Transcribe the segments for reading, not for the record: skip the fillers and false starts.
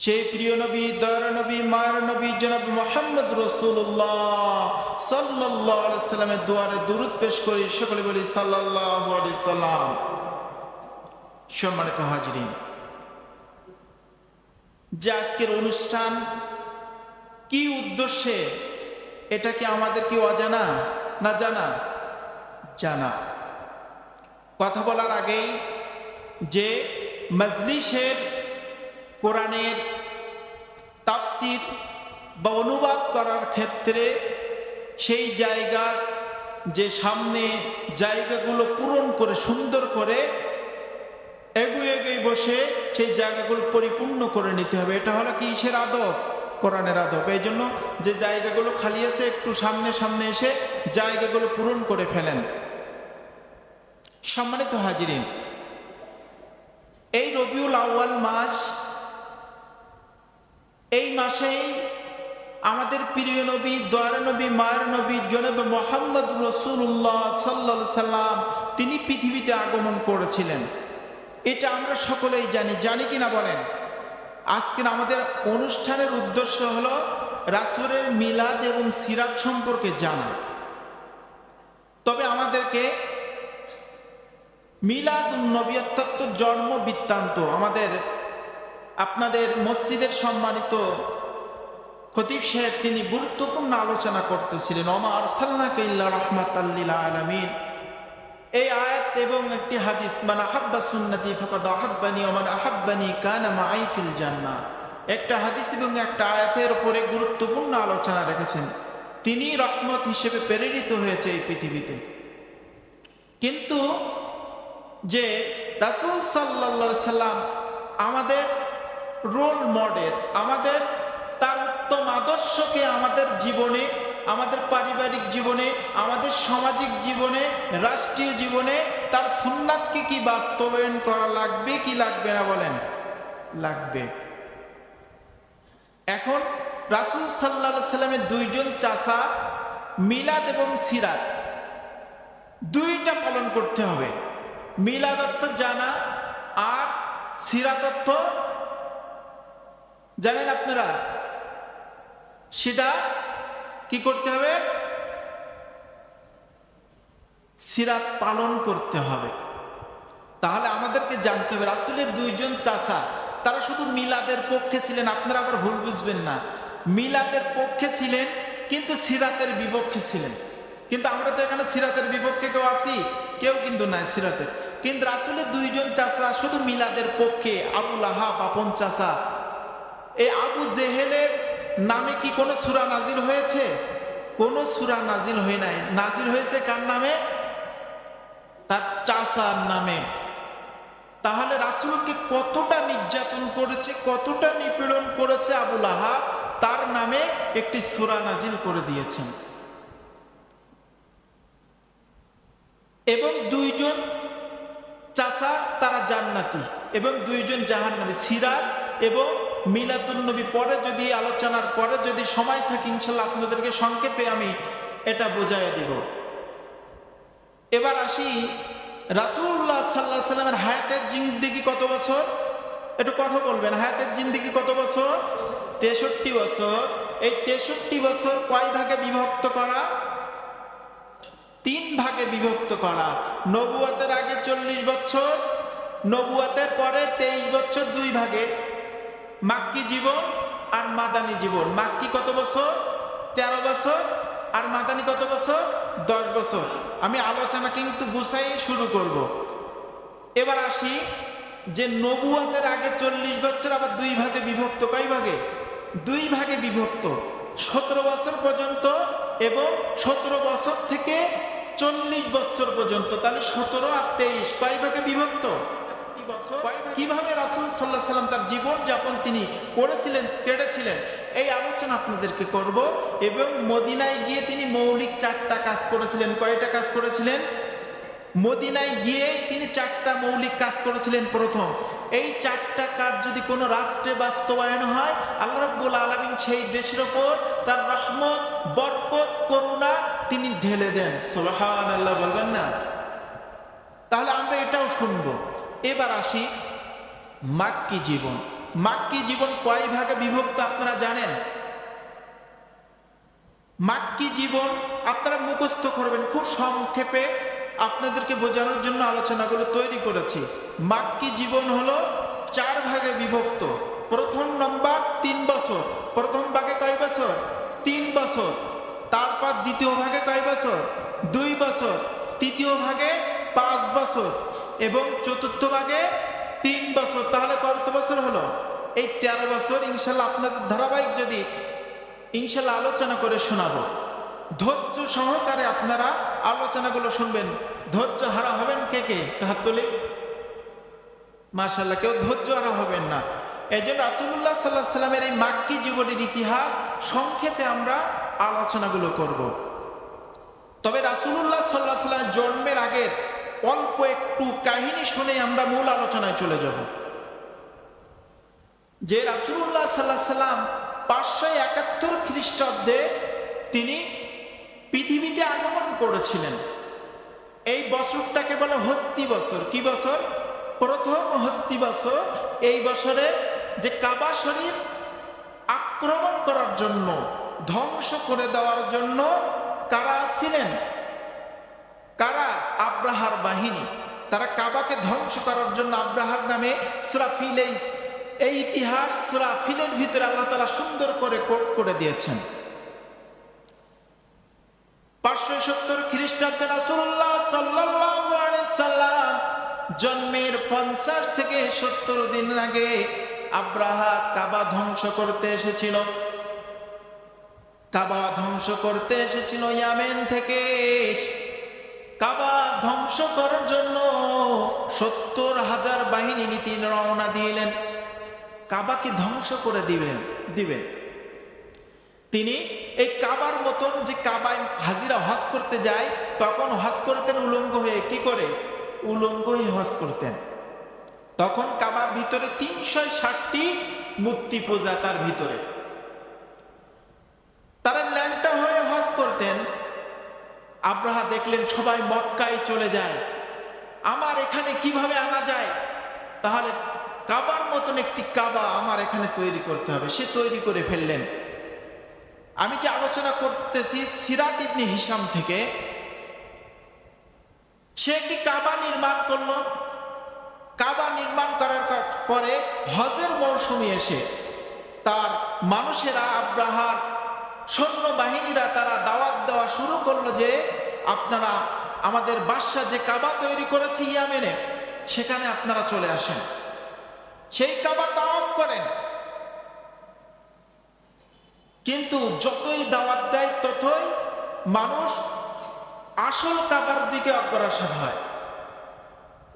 সেই প্রিয় নবী, দয়ার নবী, মায়ের নবী জনাব মুহাম্মদ রাসূলুল্লাহ সাল্লাল্লাহু আলাইহি সাল্লামের দুয়ারে দুরূদ পেশ করি। সকলে বলি সাল্লাল্লাহু আলাইহি সাল্লাম। সম্মানিত হাজিরিন, যে আজকের অনুষ্ঠান কি উদ্দেশ্যে, এটা কি আমাদের কি অজানা না জানা? জানা। কথা বলার আগেই যে মজলিসের কোরআনের তাফসির বা অনুবাদ করার ক্ষেত্রে সেই জায়গার যে সামনে জায়গাগুলো পূরণ করে সুন্দর করে এগুয়ে এগুয়ে বসে সেই জায়গাগুলো পরিপূর্ণ করে নিতে হবে। এটা হলো কি ইসের আদব, কোরআনের আদব। এই জন্য যে জায়গাগুলো খালি আছে একটু সামনে সামনে এসে জায়গাগুলো পূরণ করে ফেলেন। সম্মানিত হাজিরিন, এই রবিউল আউয়াল মাস, এই মাসেই আমাদের প্রিয় নবী, দয়ার নবী, মায়ের নবী জনাব মুহাম্মদ রাসূলুল্লাহ সাল্লাল্লাহু আলাইহি সাল্লাম তিনি পৃথিবীতে আগমন করেছিলেন। এটা আমরা সকলেই জানি কিনা বলেন? আজকের আমাদের অনুষ্ঠানের উদ্দেশ্য হলো রাসূলের মিলাদ এবং সিরাত সম্পর্কে জানা। তবে আমাদেরকে মিলাদুন নবী অর্থাৎ জন্ম বৃত্তান্ত আমাদের আপনাদের মসজিদের সম্মানিত খতিব সাহেব তিনি গুরুত্বপূর্ণ আলোচনা করতেছিলেন। ওমা আরসালনাকা ইল্লা রাহমাতাল লিল আলামিন, এই আয়াত এবং একটি হাদিস, মান আহাব্বা সুন্নতি ফাকাদ আহাব্বানি ওয়া মান আহাব্বানি কানা মাই ফিল জান্নাহ, একটা হাদিস এবং একটা আয়াতের উপরে গুরুত্বপূর্ণ আলোচনা রেখেছেন। তিনি রহমত হিসেবে প্রেরিত হয়েছে এই পৃথিবীতে। কিন্তু যে রাসূল সাল্লাল্লাহু আলাইহি সাল্লাম আমাদের রোল মডেল, আমাদের তার উত্তম আদর্শকে আমাদের জীবনে, আমাদের পারিবারিক জীবনে, আমাদের সামাজিক জীবনে, রাষ্ট্রীয় জীবনে তার সুন্নাতকে কি বাস্তবায়ন করা লাগবে কি লাগবে না বলেন? লাগবে। এখন রাসূল সাল্লাল্লাহু আলাইহি সাল্লামের দুইজন চাচা মিলাদ এবং সিরাত দুইটা পালন করতে হবে। মিলাদ অর্থ জানা আর সিরাত অর্থ জানেন আপনারা, সেটা কি করতে হবে? সিরাত পালন করতে হবে। তাহলে আমাদেরকে জানতে হবে রাসূলের দুইজন চাচা তারা শুধু মিলাদের পক্ষে ছিলেন, আপনারা আবার ভুল বুঝবেন না। মিলাদের পক্ষে ছিলেন কিন্তু সিরাতের বিপক্ষে ছিলেন। কিন্তু আমরা তো এখানে সিরাতের বিপক্ষে কেউ আছি? কেউ কিন্তু নাই সিরাতের। কিন্তু রাসূলের দুইজন চাচা শুধু মিলাদের পক্ষে। আবু লাহাব আপন চাচা, এই আবু জেহেলের নামে কি কোনো সূরা নাজিল হয়েছে? কোনো সূরা নাজিল হয় নাই। নাজিল হয়েছে কার নামে? তার চাচার নামে। তাহলে রাসূলকে কতটা নির্যাতন করেছে, কতটা নিপীড়ন করেছে আবু লাহাব, তার নামে একটি সূরা নাজিল করে দিয়েছেন। এবং দুইজন চাচা তারা জান্নাতি এবং দুইজন জাহান্নামী। সিরাত এবং মিলাদুন নবী পরে যদি আলোচনার পরে যদি সময় থাকে ইনশাআল্লাহ আপনাদেরকে সংক্ষেপে আমি এটা বোঝাইয়া দিব। এবার আসি রাসূলুল্লাহ সাল্লাল্লাহু আলাইহি সাল্লামের হায়াতের জিন্দেগি কত বছর? একটু কথা বলবেন। হায়াতের জিন্দেগি কত বছর? 63 বছর। এই 63 বছর কয় ভাগে বিভক্ত করা? 3 ভাগে বিভক্ত করা। নবুয়তের আগে 40 বছর, নবুয়তের পরে 23 বছর 2 ভাগে, মাক্কি জীবন আর মাদানী জীবন। মাক্কি কত বছর? 13 বছর। আর মাদানী কত বছর? 10 বছর। আমি আলোচনা কিন্তু গুছাই শুরু করব। এবার আসি যে নবুয়তের আগে 40 বছর আবার 2 ভাগে বিভক্ত। কয় ভাগে? 2 ভাগে বিভক্ত। 17 বছর পর্যন্ত এবং 17 বছর থেকে 40 বছর পর্যন্ত। তাহলে 17 আর 23 কয় ভাগে বিভক্ত? কিভাবে রাসূল সাল্লাল্লাহু আলাইহি সাল্লাম তার জীবন যাপন তিনি করেছিলেন, কেটেছিলেন, এই আলোচনা আপনাদেরকে করব। এবং মদিনায় গিয়ে তিনি মৌলিক 4টা কাজ করেছিলেন। কয়টা কাজ করেছিলেন? মদিনায় গিয়ে তিনি 4টা মৌলিক কাজ করেছিলেন। প্রথম, এই 4টা কাজ যদি কোনো রাষ্ট্রে বাস্তবায়ন হয় আল্লাহ রাব্বুল আলামিন সেই দেশের উপর তার রহমত, বরকত, করুণা তিনি ঢেলে দেন। সুবহানাল্লাহ বলবেন না? তাহলে আমরা এটাও শুনবো। এবার আসি মাক্কি জীবন। মাক্কি জীবন কয় ভাগে বিভক্ত আপনারা জানেন? মাক্কি জীবন আপনারা মুখস্থ করবেন, খুব সংক্ষেপে আপনাদেরকে বোঝানোর জন্য আলোচনাগুলো তৈরি করেছি। মাক্কি জীবন হলো 4 ভাগে বিভক্ত। প্রথম নম্বর 3 বছর, প্রথম ভাগে কয় বছর? 3 বছর। তারপর দ্বিতীয় ভাগে কয় বছর? 2 বছর। তৃতীয় ভাগে 5 বছর এবং চতুর্থ ভাগে 3 বছর। তাহলে কত বছর হলো? এই 13 বছর। ইনশাল্লাহ আপনাদের ধারাবাহিক যদি ইনশাল্লাহ আলোচনা করে শোনাবো। ধৈর্য সহকারে আপনারা আলোচনাগুলো শুনবেন। ধৈর্য হারা হবেন কে কে? হাত তুলে। মাশাআল্লাহ, কেউ ধৈর্য হারা হবেন না। এই জন্য রাসূলুল্লাহ সাল্লাল্লাহু আলাইহি সাল্লামের এই মাক্কি জীবনের ইতিহাস সংক্ষেপে আমরা আলোচনাগুলো করব। তবে রাসূলুল্লাহ সাল্লাল্লাহু আলাইহি সাল্লামের জন্মের আগের অল্প একটু কাহিনী শুনে আমরা মূল আলোচনায় চলে যাব। যে রাসূলুল্লাহ সাল্লাল্লাহু আলাইহি সাল্লাম 571 খ্রিস্টাব্দে তিনি পৃথিবীতে আগমন করেছিলেন। এই বছরটাকে বলে হস্তি বছর। কি বছর? প্রথম হস্তি বছর। এই বছরে যে কাবা শরীফ আক্রমণ করার জন্য, ধ্বংস করে দেওয়ার জন্য কারা ছিলেন? কারা? আব্রাহার বাহিনী। তারা কাবাকে ধ্বংস করার জন্য আব্রাহার নামে সূরা ফিল, এই ইতিহাস সূরা ফিলের ভিতরে আল্লাহ তাআলা সুন্দর করে কোট করে দিয়েছেন। 570 খ্রিস্টাব্দে রাসূলুল্লাহ সাল্লাল্লাহু আলাইহি সাল্লাম জন্মের 50 থেকে 70 দিন আগে আব্রাহা কাবা ধ্বংস করতে এসেছিল। কাবা ধ্বংস করতে এসেছিল ইয়ামেন থেকে। কাবা ধ্বংস করার জন্য 70,000 বাহিনী নিয়ে তিনি রওনা দিলেন। কাবাকে ধ্বংস করে দিবেন। তিনি এই কাবার মতন, যে কাবায় হাজিরা হজ করতে যায়, তখন হজ করতেন উলঙ্গ হয়ে। কি করে? উলঙ্গ হয়ে হজ করতেন। তখন কাবার ভিতরে 360টি মূর্তি পূজা তার ভিতরে। তারা ল্যাংটা হয়ে হজ করতেন। আব্রাহা দেখলেন সবাই মক্কায় চলে যায়, আমার এখানে কিভাবে আনা যায়? তাহলে কাবার মতন একটি কাবা আমার এখানে তৈরি করতে হবে। সে তৈরি করে ফেললেন। আমি যে আলোচনা করতেছি সিরাত ইবনে হিশাম থেকে, সে একটি কাবা নির্মাণ করলো। কাবা নির্মাণ করার পরে হজের মৌসুমে এসে তার মানুষেরা, আব্রাহার সৈন্য বাহিনীরা তারা দাওয়াত দেওয়া শুরু করলো যে আপনারা আমাদের বাদশা যে কাবা তৈরি করেছে ইয়ামেনে, সেখানে আপনারা চলে আসেন, সেই কাবা তাওয়াফ করেন। কিন্তু যতই দাওয়াত দেয় ততই মানুষ আসল কাবার দিকে অগ্রসর হয়।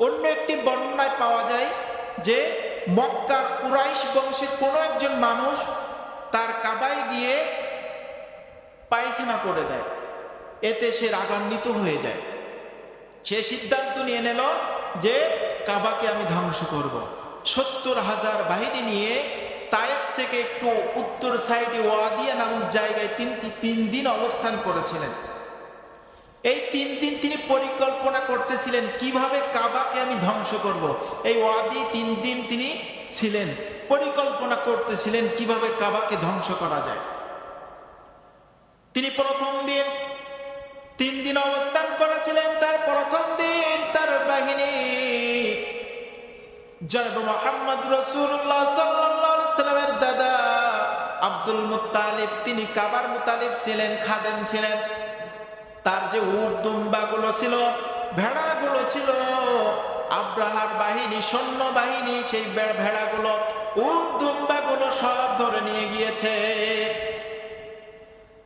অন্য একটি বর্ণনায় পাওয়া যায় যে মক্কার কুরাইশ বংশের কোনো একজন মানুষ তার কাবায় গিয়ে পায়খানা করে দেয়, এতে সে রাগান্বিত হয়ে যায়। সে সিদ্ধান্ত নিয়ে নিল যে কাবাকে আমি ধ্বংস করব। 70,000 বাহিনী নিয়ে তায়েফ থেকে একটু উত্তর সাইডে ওয়াদিয়া নামক জায়গায় 3 দিন অবস্থান করেছিলেন। এই 3 দিন তিনি পরিকল্পনা করতেছিলেন কিভাবে কাবাকে আমি ধ্বংস করব। এই ওয়াদি 3 দিন তিনি ছিলেন, পরিকল্পনা করতেছিলেন কিভাবে কাবাকে ধ্বংস করা যায়। তিনি প্রথম দিন 3 দিন অবস্থান করেছিলেন। তার প্রথম দিন তার বাহিনী জনাব মুহাম্মদ রাসূলুল্লাহ সাল্লাল্লাহু আলাইহি সাল্লামের দাদা আব্দুল মুত্তালিব, তিনি কাবার মুতালিব ছিলেন, খাদেম ছিলেন। তার যে উট দুম্বাগুলো ছিল, ভেড়াগুলো ছিল, আব্রাহার বাহিনী, সৈন্য বাহিনী সেই ভেড়াগুলো, উট দুম্বাগুলো সব ধরে নিয়ে গিয়েছে।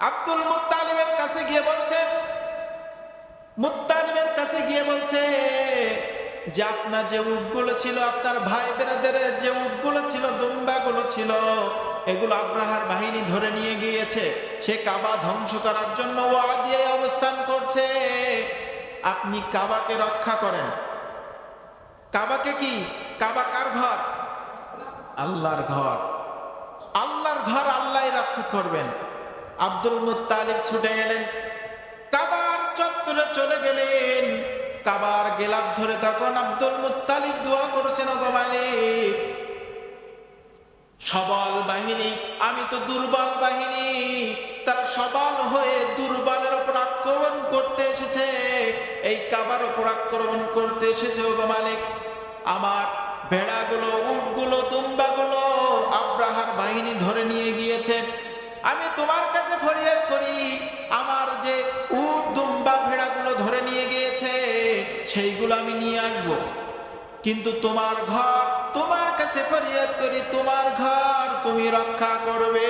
আব্দুল মুত্তালিবের কাছে গিয়ে বলছে যে আপনার যে উটগুলো ছিল, আপনার ভাই বেরাদের যে উটগুলো ছিল, দুম্বাগুলো ছিল, এগুলো আব্রাহার বাহিনী ধরে নিয়ে গিয়েছে। সে কাবা ধ্বংস করার জন্য ওয়াদিয়ায় অবস্থান করছে। আপনি কাবাকে রক্ষা করেন। কাবাকে কি? কাবা কার ঘর? আল্লাহর ঘর। আল্লাহর ঘর আল্লাহই রক্ষা করবেন। আব্দুল মুত্তালিব ছুটে গেলেন, কাবার চত্বরে চলে গেলেন। কাবার গেলাপ ধরে তখন আব্দুল মুত্তালিব দোয়া করছেন, ওগো মালিক সবল বাহিনী, আমি তো দুর্বল বাহিনী। তারা সবল হয়ে দুর্বলের উপর আক্রমণ করতে এসেছে, এই কাবার উপর আক্রমণ করতে এসেছে। ওগো মালিক, আমার ভেড়াগুলো, উটগুলো, দুম্বাগুলো আব্রাহার বাহিনী ধরে নিয়ে গিয়েছে। আমি তোমার কাছে ফরিয়াদ করি, আমার যে উট, দুম্বা, ভেড়াগুলো ধরে নিয়ে গিয়েছে সেইগুলো আমি নিয়ে আসবো, কিন্তু তোমার ঘর, তোমার কাছে ফরিয়াদ করি, তোমার ঘর তুমি রক্ষা করবে।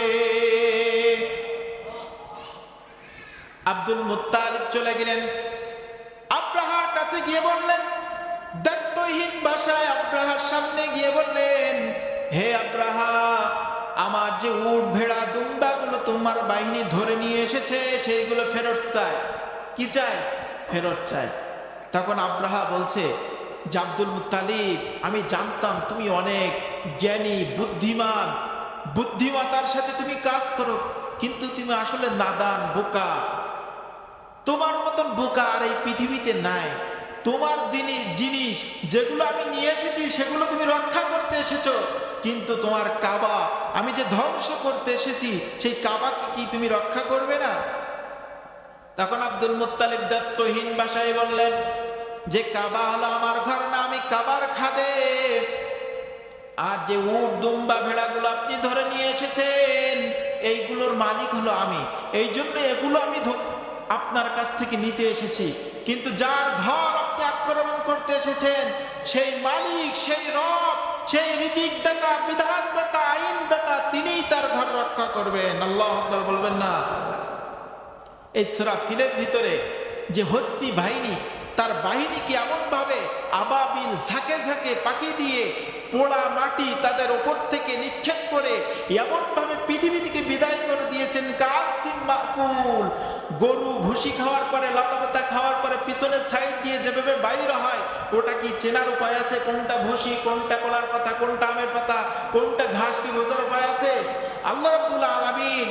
আব্দুল মুত্তালিব চলে গেলেন, আব্রাহার কাছে গিয়ে বললেন, দায়িত্বহীন ভাষায় আব্রাহার সামনে গিয়ে বললেন, হে আব্রাহা, আমার যে উট, ভেড়া, দুম্বাগুলো তোমার বাহিনী ধরে নিয়ে এসেছে সেইগুলো ফেরত চাই। কি চাই? ফেরত চাই। তখন আব্রাহা বলছে যে, আব্দুল মুত্তালিব, আমি জানতাম তুমি অনেক জ্ঞানী, বুদ্ধিমান, বুদ্ধিমত্তার সাথে তুমি কাজ করো, কিন্তু তুমি আসলে নাদান, বোকা। তোমার মতন বোকা আর এই পৃথিবীতে নাই। তোমার জিনিস যেগুলো আমি নিয়ে এসেছি সেগুলো তুমি রক্ষা করতে এসেছো, কিন্তু তোমার কাবা আমি যে ধ্বংস করতে এসেছি সেই কাবাকে কি তুমি রক্ষা করবে না? তখন আব্দুল মুত্তালিব দায়িত্বহীন ভাষায় বললেন যে, কাবা হলো আমার ঘর না, আমি কাবার খাদেম। আর যে উট, দুম্বা, ভেড়াগুলো আপনি ধরে নিয়ে এসেছেন এইগুলোর মালিক হলো আমি, এই জন্য এগুলো আমি আপনার কাছ থেকে নিতে এসেছি। কিন্তু যার ঘর আপনি আক্রমণ করতে এসেছেন সেই মালিক, সেই রব, সেই রিজিক দাতা, বিধান দাতা, আইন দাতা, তিনিই তার ঘর রক্ষা করবেন। আল্লাহু আকবার বলবেন না? এই সূরা ফিলের ভিতরে যে হস্তি বাহিনী, তার বাহিনীকে এমন ভাবে আবাবিল, ঝাঁকে ঝাঁকে পাখি দিয়ে পোড়া মাটি তাদের ওপর থেকে নিক্ষেপ করে এমন ভাবে পৃথিবী থেকে বিদায় করে দিয়েছেন, কাসফিম মাকুল। গরু ভুসি খাওয়ার পরে, লতাপাতা খাওয়ার পরে পিছনের সাইড দিয়ে যেভাবে বাইর হয়, ওটা কি চেনার উপায় আছে? কোনটা ভুসি, কোনটা কলার পাতা, কোনটা আমের পাতা, কোনটা ঘাস, কি বোঝার উপায় আছে? আল্লাহ রাব্বুল আলামিন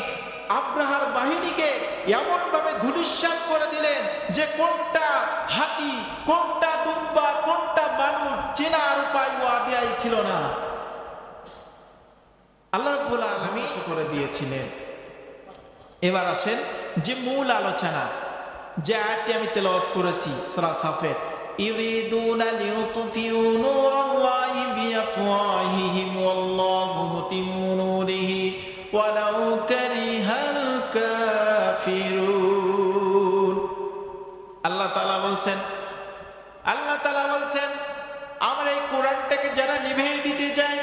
আব্রাহার বাহিনীকে এমন ভাবে ধূলিসাৎ করে দিলেন যে কোনটা হাতি, কোনটা দুম্বা, কোনটা মানুষ চেনার উপায় ও আদিয়াই ছিল না। আল্লাহ রাব্বুল আলামিন করে দিয়েছিলেন। এবার আসেন যে মূল আলোচনা, যে আয়াতটি আমি তেলাওয়াত করেছি সূরা সাফের, ইউরিদুনা লিউতফিউ নূরাল্লাহি বিআফওয়াহিহিম ওয়াল্লাহু মুতিম্মু নূরিহি ওয়ালাউ কারিহাল কাফিরুন। আল্লাহ তাআলা বলছেন, আমার এই কোরআনটাকে যারা নিভিয়ে দিতে চায়,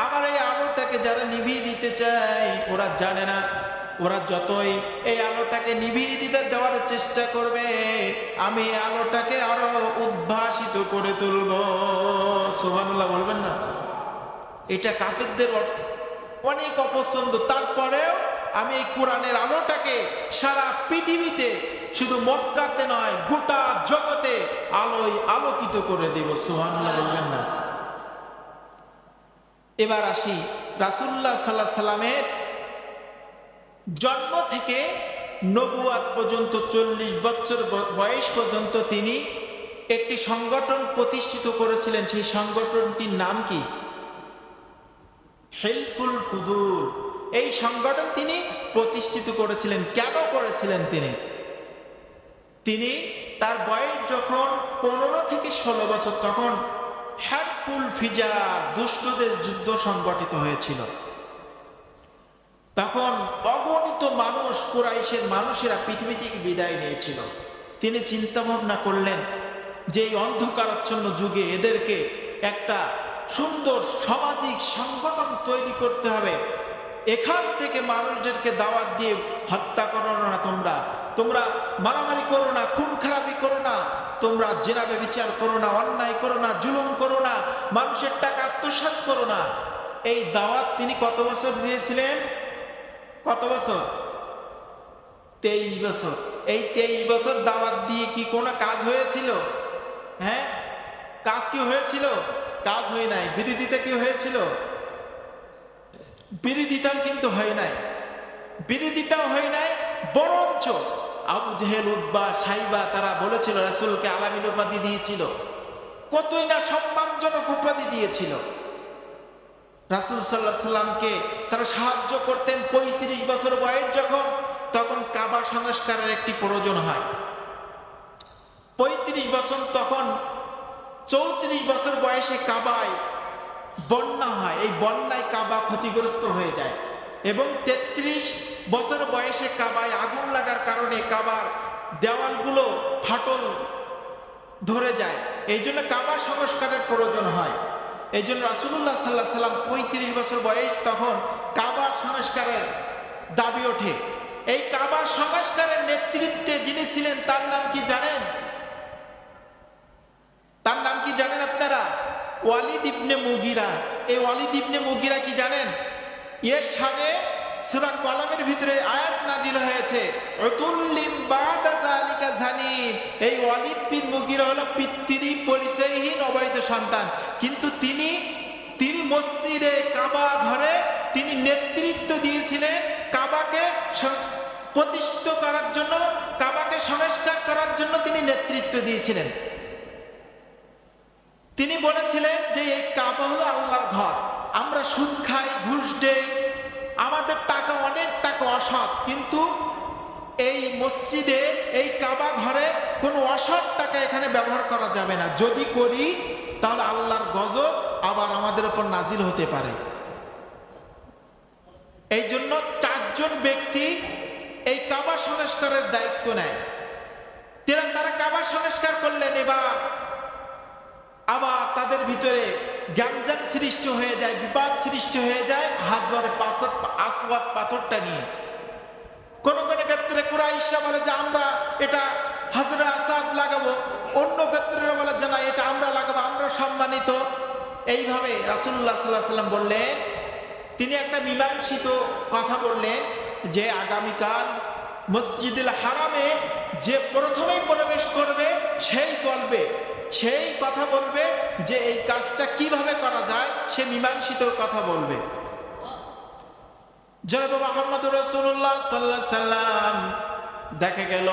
আমার এই আলোটাকে যারা নিভিয়ে দিতে চায়, ওরা জানে না, ওরা যতই এই আলোটাকে নিভিয়ে দিতে দেওয়ার চেষ্টা করবে, আমি এই আলোটাকে আরো উদ্ভাসিত করে তুলব। সুবহানাল্লাহ বলবেন না? এটা কাফেরদের অনেক অপছন্দ, তারপরেও আমি এই কোরআনের আলোটাকে সারা পৃথিবীতে, শুধু মক্কাতে নয় গোটা জগতে আলোয় আলোকিত করে দেব। সুবহানাল্লাহ বলবেন না? এবার আসি রাসূলুল্লাহ সাল্লাল্লাহু আলাইহি সাল্লামের জন্ম থেকে নবুয়াত পর্যন্ত 40 বছর বয়স পর্যন্ত তিনি একটি সংগঠন প্রতিষ্ঠিত করেছিলেন। সেই সংগঠনটির নাম কি? হেলফুল ফুদুল। এই সংগঠন তিনি প্রতিষ্ঠিত করেছিলেন। কেন করেছিলেন? তিনি তার বয়স যখন 15 থেকে 16 বছর, তখন হেলফুল ফিজা, দুষ্টদের যুদ্ধ সংগঠিত হয়েছিল। তখন অগণিত মানুষ, কুরাইশের মানুষেরা পৃথিবী থেকে বিদায় নিয়েছিল। তিনি চিন্তা ভাবনা করলেন যে এই অন্ধকারাচ্ছন্ন যুগে এদেরকে একটা সুন্দর সামাজিক সংগঠন তৈরি করতে হবে। এখান থেকে মানুষদেরকে দাওয়াত দিয়ে, হত্যা করো না, তোমরা মারামারি করো না, খুন খারাপি করো না, তোমরা জেনা ব্যভিচার করো না, অন্যায় করো না, জুলুম করো না, মানুষের টাকা আত্মসাৎ করো না। এই দাওয়াত তিনি কত বছর দিয়েছিলেন? কত বছর? 23 বছর। এই 23 বছর দাওয়াত দিয়ে কি কোনো কাজ হয়েছিল? হ্যাঁ, কাজ কি হয়েছিল? কাজ হয় নাই। বিরোধিতা কি হয়েছিল? বিরোধিতাও কিন্তু হয় নাই, বিরোধিতাও হয় নাই। বরঞ্চ আবু জেহেল, উতবা, সাইবা তারা বলেছিল, রাসূলকে আলামিন উপাধি দিয়েছিল, কতই না সম্মানজনক উপাধি দিয়েছিল। রাসূল সাল্লাল্লাহু আলাইহি সাল্লামকে তারা সাহায্য করতেন। 35 বছর বয়স যখন, তখন কাবা সংস্কারের একটি প্রয়োজন হয়। 35 বছর, তখন 34 বছর বয়সে কাবায় বন্যা হয়। এই বন্যায় কাবা ক্ষতিগ্রস্ত হয়ে যায় এবং 33 বছর বয়সে কাবায় আগুন লাগার কারণে কাবার দেওয়ালগুলো ফাটল ধরে যায়। এই জন্য কাবা সংস্কারের প্রয়োজন হয়। এই জন্য রাসূলুল্লাহ সাল্লাল্লাহু আলাইহি সাল্লাম 35 বছর বয়স, তখন কাবা সংস্কারের দাবি ওঠে। এই কাবা সংস্কারের নেতৃত্বে যিনি ছিলেন তার নাম কি জানেন? তার নাম কি জানেন আপনারা? ওয়ালিদ ইবনে মুগিরা। এই ওয়ালিদ ইবনে মুগিরা কি জানেন? এর সামনে সূরা কলমের ভিতরে আয়াত নাজিল হয়েছে, উতুল্লিম বাদা যালিকা জানিম। এই ওয়ালিদ বিন মুগিরা হলো পিতৃ পরিচয়হীন অবৈধ সন্তান, কিন্তু তিনি মসজিদে কাবা ঘরে তিনি নেতৃত্ব দিয়েছিলেন। কাবাকে প্রতিষ্ঠিত করার জন্য, কাবাকে সংস্কার করার জন্য তিনি নেতৃত্ব দিয়েছিলেন। তিনি বলেছিলেন যে এই কাবা হলো আল্লাহর ঘর, আমরা সুদ খাই, ঘুষ দেই, আমাদের টাকা, অনেক টাকা অসৎ, কিন্তু এই মসজিদে, এই কাবা ঘরে কোনো অসৎ টাকা এখানে ব্যবহার করা যাবে না। যদি করি তাহলে আল্লাহর গজব আবার আমাদের উপর নাজিল হতে পারে। এই জন্য 4 জন ব্যক্তি এই কাবা সংস্কারের দায়িত্ব নেয়। তারা কাবা সংস্কার করলেন। আবার তাদের ভিতরে গ্যাঞ্জাম সৃষ্টি হয়ে যায়, বিবাদ সৃষ্টি হয়ে যায় হাজরে আসওয়াদ পাথরটা নিয়ে। কোন কোন ক্ষেত্রে কুরাইশরা বলে যে আমরা এটা হাজরে আসাদ লাগাবো, অন্য ক্ষেত্রে বলে যে না, এটা আমরা লাগাবো, আমরা সম্মানিত। এইভাবে রাসূলুল্লাহ সাল্লাল্লাহু আলাইহি সাল্লাম বললেন, তিনি একটা মীমাংসিত কথা বললেন যে আগামীকাল মসজিদুল হারামে যে প্রথমেই প্রবেশ করবে সেই কথা বলবে যে এই কাজটা কিভাবে করা যায়, সে মীমাংসিত কথা বলবে। জনাব মুহাম্মদুর রাসূলুল্লাহ সাল্লাল্লাহু আলাইহি সাল্লাম দেখা গেল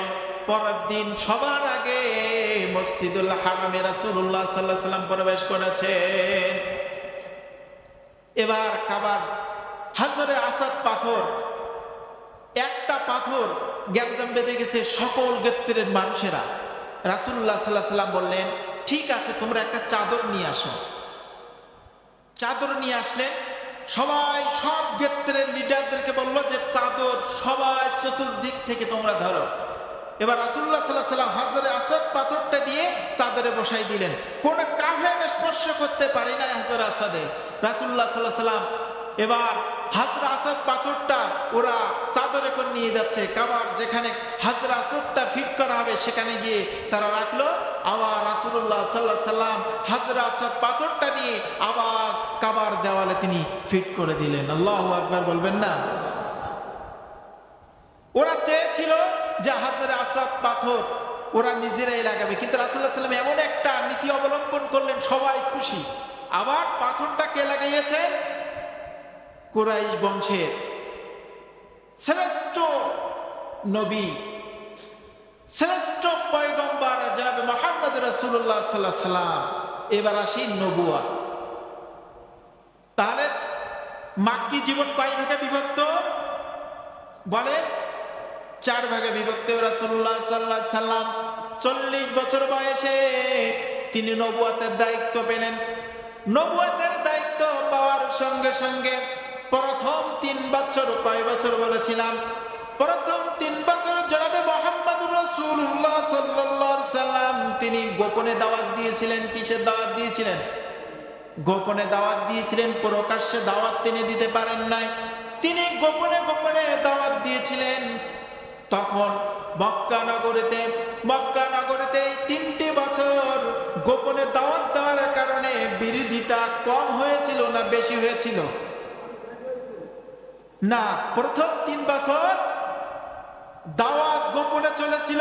পরের দিন সবার আগে মসজিদুল হারামে রাসূলুল্লাহ সাল্লাল্লাহু আলাইহি সাল্লাম প্রবেশ করেছেন। এবার কাবার হাজরে আসাদ পাথর, একটা পাথর গ্যাঞ্জাম বেঁধে গেছে সকল গোত্রের মানুষেরা। রাসূলুল্লাহ সাল্লাল্লাহু আলাইহি সাল্লাম বললেন, ঠিক আছে, তোমরা একটা চাদর নিয়ে আসো। চাদর নিয়ে আসলেন। সবাই, সব গোত্রের লিডারদেরকে বললো যে চাদর সবাই চতুর্দিক থেকে তোমরা ধরো। এবার রাসূলুল্লাহ সাল্লাল্লাহু আলাইহি সাল্লাম হাজরে আসাদ পাথরটা দিয়ে চাদরে বসাই দিলেন। কোন কাফের স্পর্শ করতে পারে না হাজরে আসাদে। রাসূলুল্লাহ সাল্লাল্লাহু আলাইহি সাল্লাম এবার হাজরে আসাদ পাথরটা ওরা চাদরে করে নিয়ে যাচ্ছে। কাবার যেখানে হাজরে আসাদটা ফিট করা হবে সেখানে গিয়ে তারা রাখলো। আবার রাসূলুল্লাহ সাল্লাল্লাহু আলাইহি সাল্লাম হাজরে আসাদ পাথরটা নিয়ে আবার কাবার দেওয়ালে তিনি ফিট করে দিলেন। আল্লাহু আকবার বলবেন না? ওরা চেয়েছিল যে হাজরে আসাদ পাথর ওরা নিজেরাই লাগাবে, কিন্তু রাসূলুল্লাহ সাল্লাল্লাহু আলাইহি সাল্লাম এমন একটা নীতি অবলম্বন করলেন, সবাই খুশি। আবার পাথরটা কে লাগাইয়েছেন? কুরাইশ বংশের শ্রেষ্ঠ নবী, শ্রেষ্ঠ পয়গম্বর জনাবে মুহাম্মদ রাসূলুল্লাহ সাল্লাল্লাহু আলাইহি সাল্লাম। এবার আসি নবুয়ত। তাহলে মাক্কি জীবন কয় ভাগে বিভক্ত বলেন? 4 ভাগে বিভক্ত। রাসূলুল্লাহ সাল্লাল্লাহু আলাইহি সাল্লাম 40 বছর বয়সে তিনি নবুয়তের দায়িত্ব পেলেন। নবুয়তের দায়িত্ব পাওয়ার সঙ্গে সঙ্গে প্রথম 3 বছর, কয় বছর বলেছিলাম? প্রথম 3 বছর জনাবে মুহাম্মদুর রাসূলুল্লাহ সাল্লাল্লাহু আলাইহি সাল্লাম তিনি গোপনে দাওয়াত দিয়েছিলেন। কিসের দাওয়াত দিয়েছিলেন? গোপনে দাওয়াত দিয়েছিলেন, প্রকাশ্যে দাওয়াত তিনি দিতে পারেন নাই। তিনি গোপনে গোপনে দাওয়াত দিয়েছিলেন। তখন মক্কা নগরীতে 3টি বছর গোপনে দাওয়াত দেওয়ার কারণে বিরোধিতা কম হয়েছিল না বেশি হয়েছিল? না, প্রথম 3 বছর দাওয়াত গোপনে চলেছিল,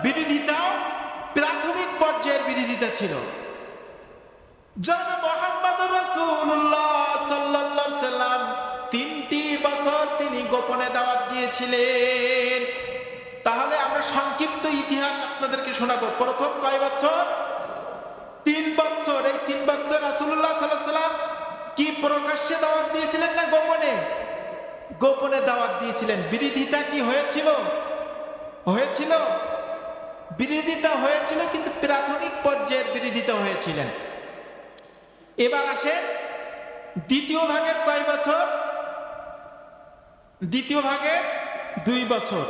বিরোধিতা প্রাথমিক পর্যায়ের বিরোধিতা ছিল। জনাব মুহাম্মদুর রাসূলুল্লাহ সাল্লাল্লাহু আলাইহি সাল্লাম 3টি বছর তিনি গোপনে দাওয়াত দিয়েছিলেন। তাহলে আমরা সংক্ষিপ্ত ইতিহাস আপনাদেরকে শোনাবো। প্রথম কয় বছর? 3 বছর। এই 3 বছর রাসূলুল্লাহ সাল্লাল্লাহু আলাইহি সাল্লাম কি প্রকাশ্যে দাওয়াত দিয়েছিলেন না গোপনে? গোপনে দাওয়াত দিয়েছিলেন। বিরোধিতা কি হয়েছিল? হয়েছিল, বিরোধিতা হয়েছিল, কিন্তু প্রাথমিক পর্যায়ের বিরোধিতা হয়েছিলেন। এবার আসেন দ্বিতীয় ভাগের কয় বছর? দ্বিতীয় ভাগের 2 বছর।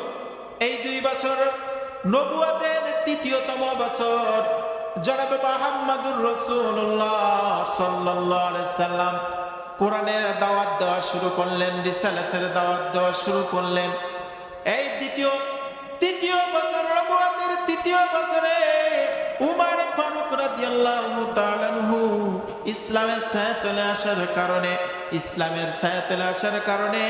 এই 2 বছর নবুয়তের তৃতীয়তম বছর। জনাবে মুহাম্মদুর রাসূলুল্লাহ সাল্লাল্লাহু আলাইহি সাল্লাম কোরআনের দাওয়াত দেওয়া শুরু করলেন, রিসালাতের দাওয়াত দেওয়া শুরু করলেন। এই তৃতীয় বছর, নবুয়তের তৃতীয় বছরে উমর ফারুক রাদিয়াল্লাহু তাআলা আনহু ইসলামের ছায়াতলে আসার কারণে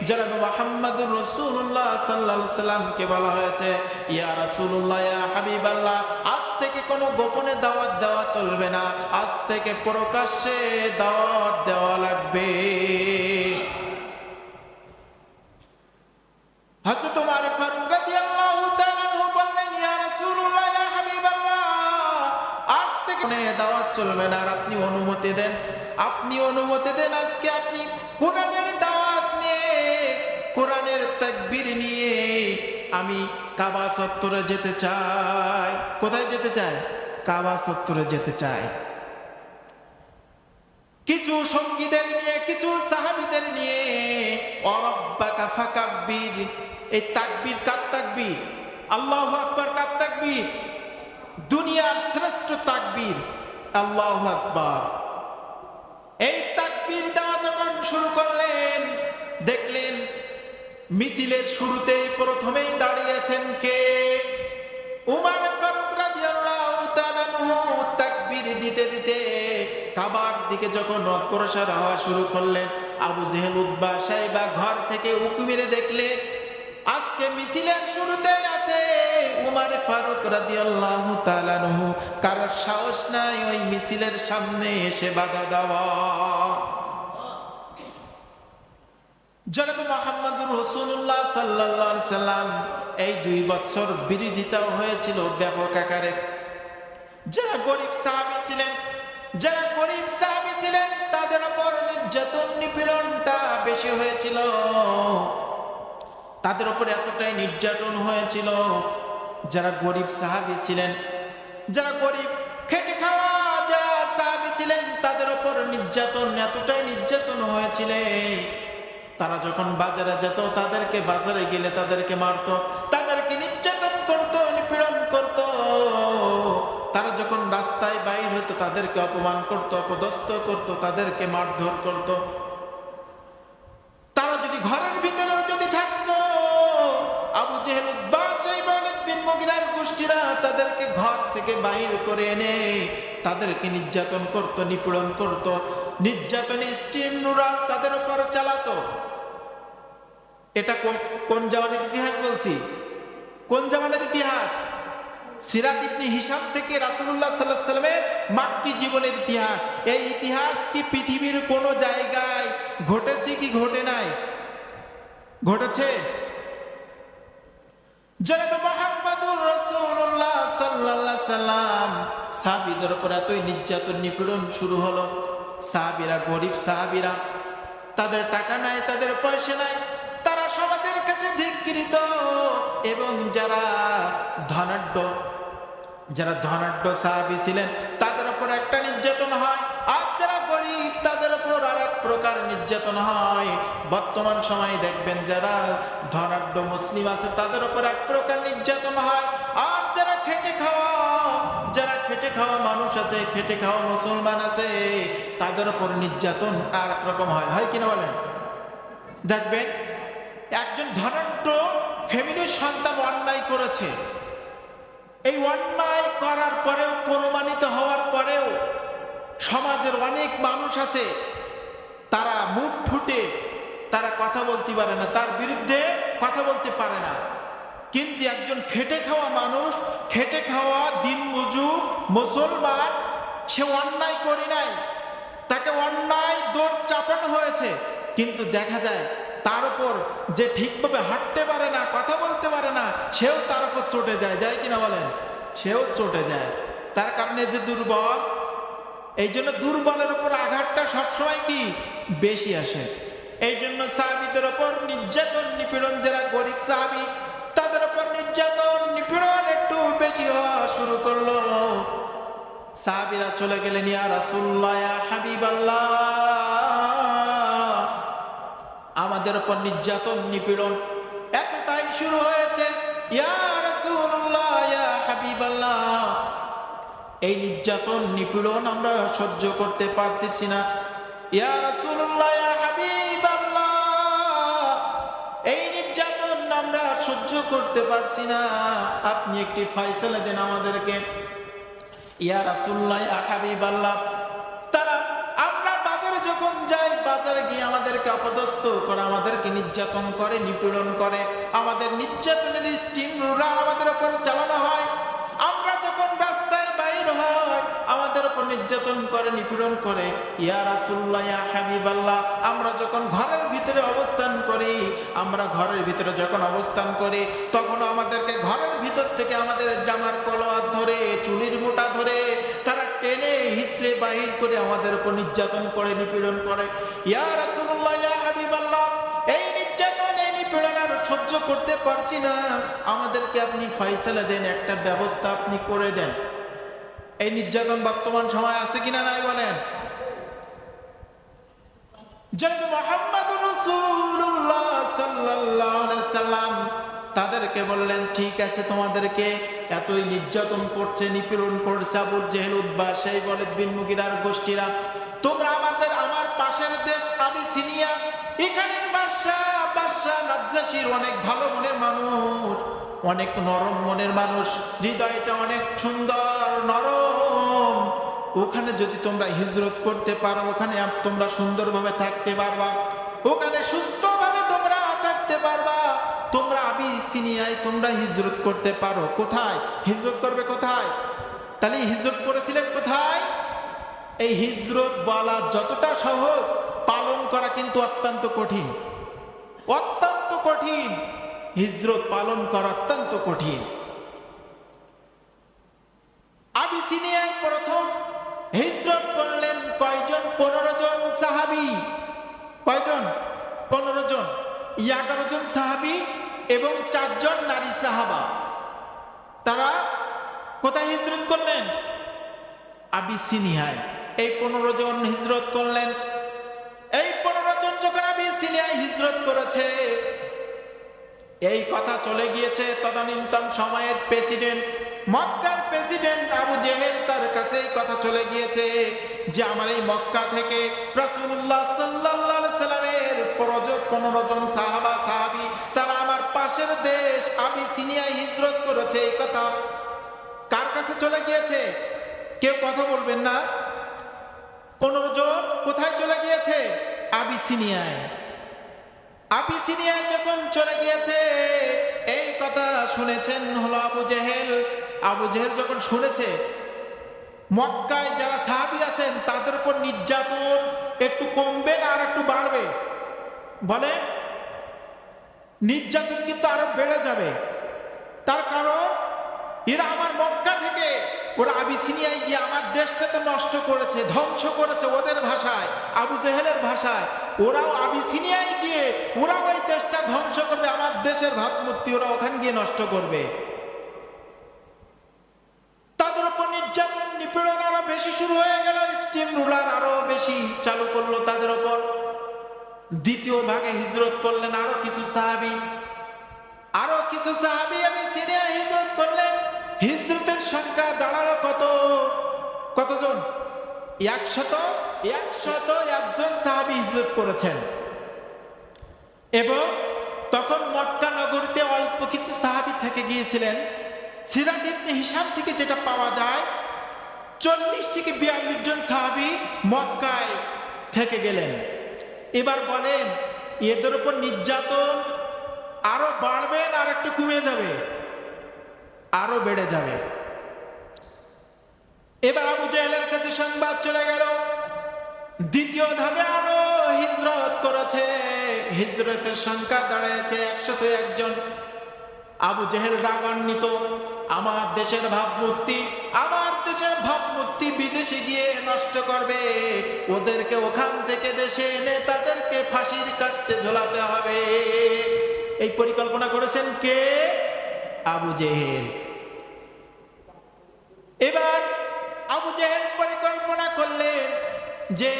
জনাব মুহাম্মদুর রাসূলুল্লাহ সাল্লাল্লাহু আলাইহি সাল্লামকে বলা হয়েছে, ইয়া রাসূলুল্লাহ, ইয়া হাবিবাল্লাহ, আজ থেকে কোনো গোপনে দাওয়াত দেওয়া চলবে না, আজ থেকে প্রকাশ্যে দাওয়াত দেওয়া লাগবে। হযরত উমর ফারুক রাদিয়াল্লাহু তাআলা আনহু বললেন, ইয়া রাসূলুল্লাহ, ইয়া হাবিবাল্লাহ, আজ থেকে দাওয়াত চলবে না, আর আপনি অনুমতি দেন, আজকে আপনি কোরআনের দাওয়াত নিয়ে, কোরআনের তাকবীর নিয়ে আমি কাবা চত্বরে যেতে চাই। কোথায় যেতে চাই? কাবা চত্বরে যেতে চাই। কিছু সঙ্গীদের নিয়ে, কিছু সাহাবীদের নিয়ে, অরব্বাকা ফাকাব্বির, এই তাকবীর কার তাকবীর? আল্লাহু আকবার কার তাকবীর? দুনিয়ার শ্রেষ্ঠ তাকবীর, আল্লাহু আকবার। এই তাকবীর দেওয়া যখন শুরু করলেন, দেখলেন মিছিলের শুরুতেই প্রথমেই দাঁড়িয়েছেন কে? উমর ফারুক রাদিয়াল্লাহু তাআলা আনহু তাকবীর দিতে দিতে কাবার দিকে যখন অগ্রসর হওয়া শুরু করলেন, আবু জেহেল, উতবা, সাইবা ঘর থেকে উঁকি মেরে দেখলেন আজকে মিছিলের শুরুতেই আছে উমর ফারুক রাদিয়াল্লাহু তাআলা আনহু। কারোর সাহস নাই ওই মিছিলের সামনে এসে বাধা দেওয়া। জনাব মুহাম্মদুর রাসূলুল্লাহ সাল্লাল্লাহু আলাইহি সাল্লাম এই 2 বছর বিরোধিতা হয়েছিল ব্যাপক আকারে। যারা গরীব সাহাবী ছিলেন তাদের উপর নির্যাতন নিপীড়নটা বেশি হয়েছিল। তাদের উপর এতটাই নির্যাতন হয়েছিল, যারা গরীব সাহাবী ছিলেন, যারা গরীব খেটে খাওয়া যারা সাহাবী ছিলেন, তাদের উপর এতটাই নির্যাতন হয়েছিল। তারা যখন বাজারে যেত, বাজারে গেলে তাদেরকে মারতো, তাদেরকে নির্যাতন করতো, নিপীড়ন করতো। তারা যখন রাস্তায় বাইর হতো তাদেরকে অপমান করতো, অপদস্থ করতো, তাদেরকে মারধর করতো। তারা যদি ঘরের ভিতরেও যদি থাকতো, আবু জেহেল, উতবা, সাইবা, ওয়ালিদ বিন মুগিরার গোষ্ঠীরা তাদেরকে ঘর থেকে বাইর করে এনে তাদেরকে নির্যাতন করতো, নিপীড়ন করতো। নির্যাতনের স্টিম নুরাল তাদের উপর চালাতো। এটা কোন জামানের ইতিহাস বলছি? কোন জামানের ইতিহাস? সিরাত ইবনে হিশাম থেকে রাসূলুল্লাহ সাল্লাল্লাহু আলাইহি সাল্লামের মাক্কি জীবনের ইতিহাস। এই ইতিহাস কি পৃথিবীর কোন জায়গায় ঘটেছে কি ঘটে নাই? ঘটেছে। জনাব মুহাম্মদুর রাসূলুল্লাহ সাল্লাল্লাহু আলাইহি সাল্লাম সাহাবীদের উপর এতই নির্যাতন নিপীড়ন শুরু হলো। সাহাবীরা, গরীব সাহাবীরা, তাদের টাকা নাই, তাদের পয়সা নাই, তারা সমাজের কাছে ধিক্কৃত। এবং যারা ধনাঢ্য সাহাবী ছিলেন তাদের উপর একটা নির্যাতন হয়, আর যারা গরীব তাদের উপর আরেক প্রকার নির্যাতন হয়। বর্তমান সময়ে দেখবেন যারা ধনাঢ্য মুসলিম আছে তাদের উপর এক প্রকার নির্যাতন হয়, আর যারা খেটে খাওয়া মানুষ আছে, খেটে খাওয়া মুসলমান আছে, তাদের উপর নির্যাতন আর এক রকম হয় কিনা বলেন? দেখবেন একজন ধনাঢ্য ফ্যামিলির সন্তান অন্যায় করেছে, এই অন্যায় করার পরেও, প্রমাণিত হওয়ার পরেও সমাজের অনেক মানুষ আছে তারা মুখ ফুটে তারা কথা বলতে পারে না, তার বিরুদ্ধে কথা বলতে পারে না। কিন্তু একজন খেটে খাওয়া মানুষ, খেটে খাওয়া দিনমজুর মুসলমান, সে অন্যায় করে নাই, তাকে অন্যায় দোষ চাপানো হয়েছে, কিন্তু দেখা যায় তার উপর যে ঠিকভাবে হাঁটতে পারে না, কথা বলতে পারে না, সেও তার উপর চটে যায় কিনা বলেন? সেও চটে যায়। তার কারণে যে দুর্বল, এই জন্য দুর্বলের উপর আঘাতটা সবসময় কি বেশি আসে। এই জন্য সাহাবীদের উপর নির্যাতন নিপীড়ন, যারা গরিব সাহাবী তাদের উপর নির্যাতন নিপীড়ন একটু বেশি হওয়া শুরু করলো। সাহাবীরা চলে গেলেন, ইয়া রাসূলুল্লাহ, ইয়া হাবিবাল্লাহ, আমাদের উপর নির্যাতন নিপীড়ন এতটাই শুরু হয়েছে, ইয়া রাসূলুল্লাহ, ইয়া হাবিবাল্লাহ, এই নির্যাতন নিপীড়ন আমরা সহ্য করতে পারতেছি না। ইয়া রাসূলুল্লাহ, ইয়া হাবিবাল্লাহ, এই নির্যাতন আমরা সহ্য করতে পারছি না, আপনি একটি ফয়সালা দেন আমাদেরকে। ইয়া রাসূলুল্লাহ, ইয়া হাবিবাল্লাহ, তারা আমরা বাজারে যখন যাই, বাজারে গিয়ে আমাদেরকে অপদস্থ করে, আমাদেরকে নির্যাতন করে, নিপীড়ন করে, আমাদের নির্যাতনের স্টিম রোলার আমাদের উপর চালানো হয়। আমরা যখন রাস্তায় বাইর হয়, আমাদের উপর নির্যাতন করে, নিপীড়ন করে। ইয়া রাসূলুল্লাহ, ইয়া হাবিবাল্লাহ, আমরা যখন ঘরের ভিতরে অবস্থান করি, আমরা ঘরের ভিতরে যখন অবস্থান করি, তখন আমাদেরকে ঘরের ভিতর থেকে আমাদের জামার কলার ধরে, চুলের মোটা ধরে তারা টেনে হিঁচড়ে বাহির করে আমাদের উপর নির্যাতন করে, নিপীড়ন করে। ইয়া রাসূলুল্লাহ, ইয়া হাবিবাল্লাহ, এই নির্যাতন, এই নিপীড়ন আর সহ্য করতে পারছি না, আমাদেরকে আপনি ফয়সালা দেন, একটা ব্যবস্থা আপনি করে দেন। এই নির্যাতন বর্তমান সময় আছে কিনা নাই বলেন? জনাব মুহাম্মদুর রাসূলুল্লাহ সাল্লাল্লাহু আলাইহি সাল্লাম তাদেরকে বললেন, ঠিক আছে, তোমাদেরকে এতই নির্যাতন করছে, নিপীড়ন করছে আবু জেহেল, উতবা, সেই ওয়ালিদ বিন মুগীরার গোষ্ঠীরা, তোমরা আমার পাশের দেশ আবিসিনিয়া, এখানের বাদশা নাজ্জাশীর অনেক ভালো মনের মানুষ, অনেক নরম মনের মানুষ, হৃদয়টা অনেক সুন্দর নরম, ওখানে যদি তোমরা হিজরত করতে পারো, ওখানে তোমরা সুন্দরভাবে থাকতে পারবা, ওখানে সুস্থভাবে তোমরা থাকতে পারবা, তোমরা আবিসিনিয়ায় তোমরা হিজরত করতে পারো। কোথায় হিজরত করবে? কোথায়? তাহলে হিজরত করেছিলেন কোথায়? এই হিজরত বলা যতটা সহজ, পালন করা কিন্তু অত্যন্ত কঠিন, অত্যন্ত কঠিন। হিজরত পালন করা অত্যন্ত কঠিন। আবিসিনিয়ায় প্রথম হিজরত করলেন কয়জন? 15 জন সাহাবী। কয়জন? 15 জন। 11 জন সাহাবী এবং 4 জন নারী সাহাবা। তারা কোথায় হিজরত করলেন? আবিসিনিয়ায়। এই 15 জন হিজরত করলেন। এই 15 জন যখন আবিসিনিয়ায় হিজরত করেছে, এই কথা চলে গিয়েছে তদানীন্তন সময়ের প্রেসিডেন্ট, মক্কার প্রেসিডেন্ট আবু জেহেল, তার কাছে এই কথা চলে গিয়েছে যে আমার এই মক্কা থেকে রাসূলুল্লাহ সাল্লাল্লাহু আলাইহি সাল্লামের 15 জন সাহাবা সাহাবী তারা আমার পাশের দেশ আবিসিনিয়ায় হিজরত করেছে। এই কথা কার কাছে চলে গিয়েছে? কেউ কথা বলবেন না? 15 জন কোথায় চলে গিয়েছে? আবিসিনিয়ায়। আবিসিনিয়ায় যখন চলে গিয়েছে, এই কথা শুনেছেন হলো আবু জেহেল। আবু জেহেল যখন শুনেছে মক্কায় যারা সাহাবী আছেন তাদের উপর নির্যাতন একটু কমবে না আর একটু বাড়বে? বলে নির্যাতন কিন্তু আরো বেড়ে যাবে। তার কারণ এরা আমার মক্কা থেকে ওরা আবিসিনিয়ায় গিয়ে আমার দেশটা তো নষ্ট করেছে, ধ্বংস করেছে। ওদের ভাষায়, আবু জেহেলের ভাষায়, ওরাও আবিসিনিয়ায় গিয়ে ওরাও ওই দেশটা ধ্বংস করবে, আমার দেশের ভাবমূর্তি ওরা ওখানে গিয়ে নষ্ট করবে। তাদের উপর নির্যাতন নিপীড়ন আরো বেশি শুরু হয়ে গেল, স্টিম রুলার আরো বেশি চালু করলো তাদের উপর। দ্বিতীয় ভাগে হিজরত করলেন আরো কিছু সাহাবী, আবিসিনিয়ায় হিজরত করলেন। হিজরতের সংখ্যা দাঁড়ালো কতজন? 101 জন সাহাবী হিজরত করেছেন। এবং তখন মক্কা নগরীতে অল্প কিছু সাহাবী থেকে গিয়েছিলেন। সিরাত ইবনে হিশাম থেকে যেটা পাওয়া যায়, 40 থেকে 42 জন সাহাবী মক্কায় থেকে গেলেন। এবার বলেন এদের উপর নির্যাতন আরো বাড়বে না আর একটু কমে যাবে? আরো বেড়ে যাবে। এবার আবু জেহেলের কাছে সংবাদ চলে গেল, দ্বিতীয় ধাপে আরো হিজরত করেছে। হিজরতের সংখ্যা দাঁড়ায়ছে 101 জন। আবু জেহেল রাগান্বিত, আমার দেশের ভাবমূর্তি, আমার দেশের ভাবমূর্তি বিদেশে গিয়ে নষ্ট করবে, ওদেরকে ওখান থেকে দেশে এনে তাদেরকে ফাঁসির কাস্টে ঝোলাতে হবে। এই পরিকল্পনা করেছেন কে? আবু জেহেল। এবার আবু জেহেল পরিকল্পনা করলেন যে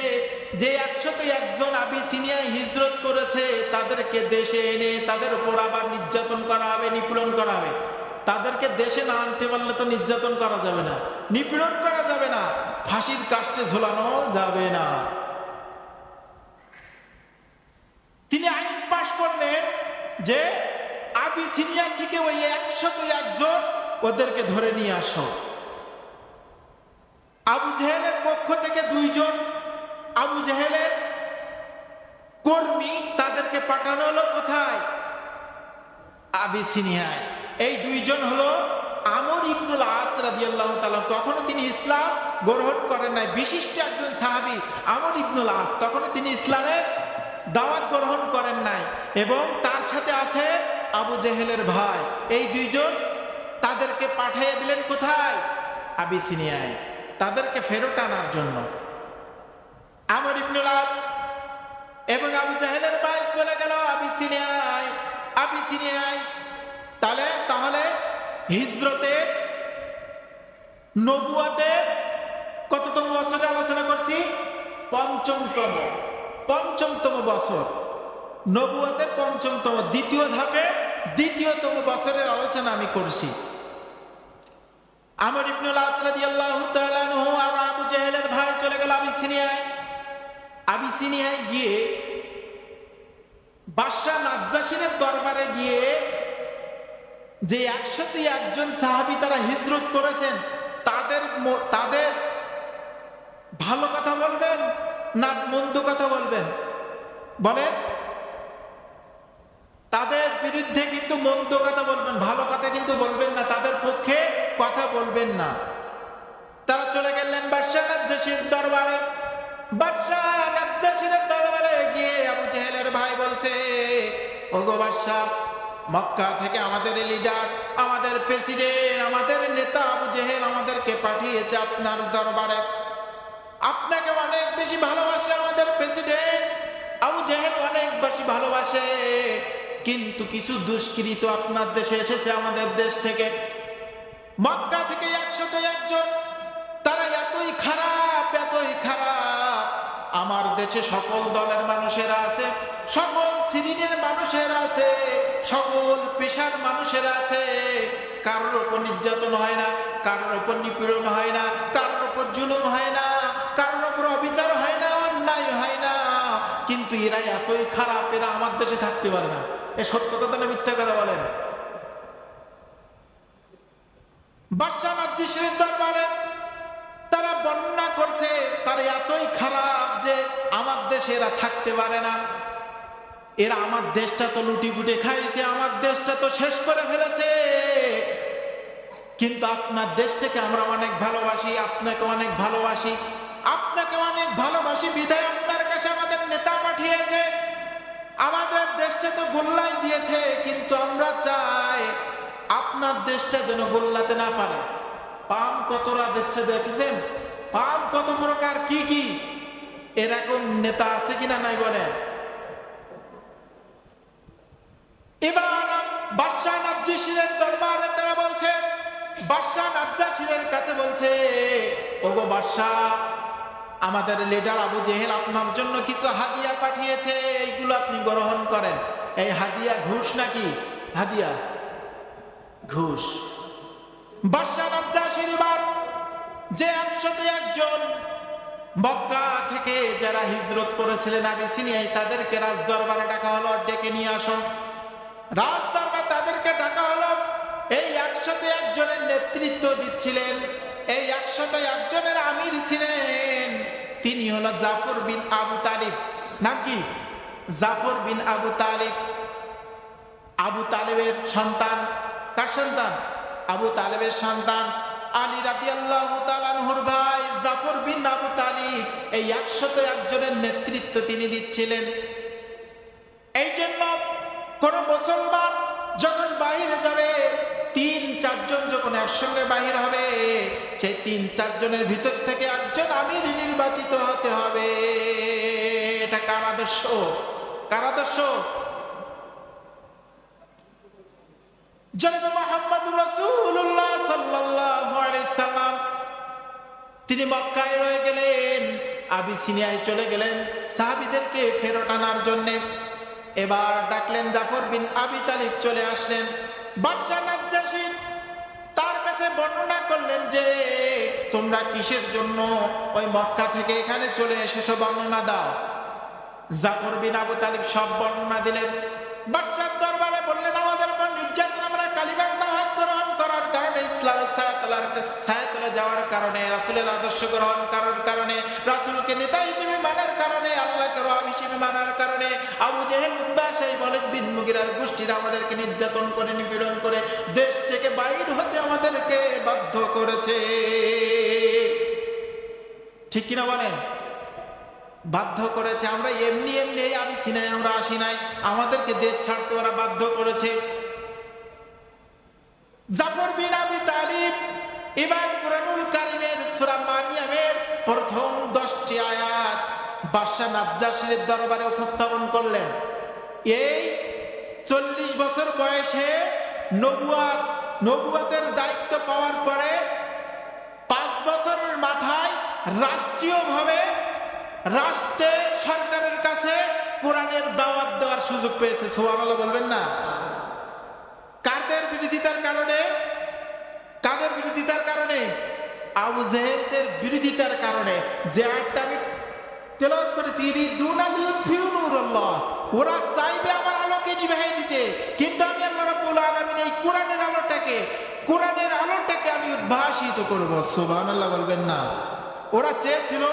101 জন আবিসিনিয়ায় হিজরত করেছে তাদেরকে দেশে এনে তাদের উপর আবার নির্যাতন করা হবে, নিপীড়ন করা হবে। তাদেরকে দেশে না আনতে পারলে তো নির্যাতন করা যাবে না, নিপীড়ন করা যাবে না, ফাঁসির কাস্টে ঝোলানো যাবে না। তিনি আইন পাশ করলেন যে আবিসিনিয়া থেকে ওই 101 জন ওদেরকে ধরে নিয়ে আসো। আবু জেহেলের পক্ষ থেকে 2 জন আবু জেহেলের কর্মী, তাদেরকে পাঠানো হলো কোথায়? আবিসিনিয়ায়। এই 2 জন হলো আমর ইবনুল আস রাদিয়াল্লাহু তাআলা। তখনও তিনি ইসলাম গ্রহণ করেন নাই, বিশিষ্ট একজন সাহাবী আমর ইবনুল আস, তখনও তিনি ইসলামের দাওয়াত গ্রহণ করেন নাই। এবং তার সাথে আছে আবু জেহেলের ভাই। এই 2 জন তাদেরকে পাঠিয়ে দিলেন কোথায়? আবিসিনিয়ায়, তাদেরকে ফেরত আনার জন্য। আমর ইবনুল আস এবং আবু জেহেলের ভাই চলে গেল আবিসিনিয়ায়। আবিসিনিয়ায় তাহলে হিজরতের নবুয়াতের কততম বছরে আলোচনা করছি? পঞ্চমতম বছর, নবুয়াতের পঞ্চমতম, দ্বিতীয় ধাপে দ্বিতীয়তম বছরের আলোচনা আমি করছি। আমর ইবনুল আস রাদিয়াল্লাহু তাআলা আনহু আর আবু জেহেলের ভাই চলে গেল আবিসিনিয়ায়। আবিসিনিয়ায় গিয়ে বাদশাহ নাজ্জাশীর দরবারে গিয়ে যে 101 জন সাহাবী তারা হিজরত করেছেন তাদের ভালো কথা বলবেন না মন্দ কথা বলবেন? বলেন। তাদের বিরুদ্ধে কিন্তু মন্দ কথা বলবেন, ভালো কথা কিন্তু বলবেন না, তাদের পক্ষে কথা বলবেন না। তারা চলে গেলেন বাদশাহ নাজ্জাশীর দরবারে। বাদশাহ নাজ্জাশীর দরবারে গিয়ে আবু জেহেলের ভাই বলছে, ওগো বাদশাহ, মক্কা থেকে আমাদের লিডার, আমাদের প্রেসিডেন্ট, আমাদের নেতা আবু জেহেল আমাদেরকে পাঠিয়েছে আপনার দরবারে। আপনাকে অনেক বেশি ভালোবাসে আমাদের প্রেসিডেন্ট আবু জেহেল, অনেক বেশি ভালোবাসে। কিন্তু কিছু দুষ্কৃত আপনার দেশে এসেছে, আমাদের দেশ থেকে, মক্কা থেকে 101 জন। তারা এতই খারাপ, এতই খারাপ। আমার দেশে সকল দলের মানুষেরা আছে, সকল শ্রেণীর মানুষেরা আছে, সকল পেশার মানুষেরা আছে। কারোর উপর নির্যাতন হয় না, কারোর উপর নিপীড়ন হয় না, কারোর উপর জুলুম হয় না, কারোর উপর অবিচার হয় না, অন্যায় হয় না। কিন্তু এরা এতই খারাপ, এরা আমার দেশে থাকতে পারে না। এ সত্য কথা না মিথ্যা কথা বলেন? বাদশাহ নাজ্জাশীর দরবারে তারা বর্ণনা করছে তারা এতই খারাপ যে আমার দেশে এরা থাকতে পারে না। এরা আমার দেশটা তো লুটিপুটে খাইছে, আমার দেশটা তো শেষ করে ফেলেছে। কিন্তু আপনার দেশটাকে আমরা অনেক ভালোবাসি, আপনাকে অনেক ভালোবাসি, আপনাকে অনেক ভালোবাসি বিধায় আপনার কাছে আমাদের নেতা পাঠিয়েছে। আমাদের দেশটা তো গোল্লাই দিয়েছে, কিন্তু আমরা চাই আপনার দেশটা যেন গোল্লাতে না পারে। পাম কতরা দিচ্ছে দেখেছেন? পাম কত প্রকার, কি কি? এরকম নেতা আছে কিনা নাই বলেন? এবার বাদশাহ নাজ্জাশীর দরবারে তারা বলছে, বাদশাহ নাজ্জাশীর কাছে বলছে, ওগো বাদশাহ, আমাদের লিডার আবু জেহেল আপনার জন্য কিছু হাদিয়া পাঠিয়েছে, এইগুলো আপনি গ্রহণ করেন। এই হাদিয়া ঘুষ নাকি? হাদিয়া ঘুষ। বাদশাহ নাজ্জাশীর এবার যে 101 জন মক্কা থেকে যারা হিজরত করেছিলেন আবিসিনিয়ায় তাদেরকে রাজ দরবারে ডাকা হলো, ডেকে নিয়ে আসো। রাজ দরবার তাদেরকে ডাকা হলো। এই 101 জনের নেতৃত্ব দিচ্ছিলেন, এই 101 জনের আমির ছিলেন, তিনি হলো জাফর বিন আবু তালিব। নাম কি? জাফর বিন আবু তালিব। আবু তালেবের সন্তান। কার সন্তান? আবু তালেবের সন্তান আলী রাদিয়াল্লাহু তাআলা আনহুর ভাই জাফর বিন আবু তালিব। এই 101 জনের নেতৃত্ব তিনি দিচ্ছিলেন। এই জন্য কোন মুসলমান যখন বাইরে যাবে 3 চারজন যখন একসঙ্গে বাহির হবে, সেই 3-4 জনের ভিতর থেকে একজন আমির নির্বাচিত হতে হবে। এটা কার আদর্শ? কার আদর্শ? জনাব মুহাম্মদুর রাসূলুল্লাহ সাল্লাল্লাহু আলাইহি সাল্লাম তিনি মক্কায় রয়ে গেলেন, আবিসিনিয়ায় চলে গেলেন সাহাবীদেরকে ফেরত আনার জন্য। এবার ডাকলেন, জাফর বিন আবি তালিব চলে আসলেন। বাদশা নাজ্জাশী তার কাছে বর্ণনা করলেন যে তোমরা কিসের জন্য ওই মক্কা থেকে এখানে চলে এসেছো, বর্ণনা দাও। জাফর বিন আবু তালিব সব বর্ণনা দিলেন। বাদশার দরবারে বললেন, আমাদের উপর নির্যাতন, আমরা কালিমার দাওয়াত গ্রহণ করার কারণে, ইসলামের ছায়াতলে যাওয়ার কারণে, রাসূলের আদর্শ গ্রহণ করার কারণে, রাসূলকে নেতা হিসেবে মানার কারণে, আল্লাহকে রব হিসেবে মানার কারণে আবু জেহেল, উতবা, শাইবা, ওয়ালিদ বিন মুগীরার গোষ্ঠীরা আমাদেরকে নির্যাতন করে, নিপীড়ন করে দেশ থেকে বাইর হতে আমাদেরকে বাধ্য করেছে। ঠিক কিনা বলেন? বাধ্য করেছে। আমরা এমনি এমনি আবিসিনিয়ায় আমরা আসি নাই, আমাদেরকে দেশ ছাড়তে ওরা বাধ্য করেছে। জাফর বিন আবি তালিব এবার কুরআনুল কারীমের সূরা মারিয়ামের প্রথম 10টি আয়াত বাদশা নাজ্জাশীর দরবারে উপস্থাপন করলেন। এই 40 বছর বয়সে নবুয়তের দায়িত্ব পাওয়ার পরে 5 বছরের মাথায় রাষ্ট্রীয়ভাবে রাষ্ট্রের সরকারের কাছে কোরআনের দাওয়াত দেওয়ার সুযোগ পেয়েছে। সুবহানাল্লাহ বলবেন না? কাদের বিরোধিতার কারণে? কাদের বিরোধিতার কারণে? আবু জেহেলদের বিরোধিতার কারণে। যে আয়াতটা আমি তেলাওয়াত করেছি, ইরিদুনা লিইউতফিউ নূরাল্লাহ, ওরা চাইবে আমার আলোকে নিভিয়ে দিতে, কিন্তু আমি আল্লাহ রাব্বুল আলামিন এই কোরআনের আলোটাকে আমি উদ্ভাসিত করব। সুবহানাল্লাহ বলবেন না? ওরা চেয়েছিল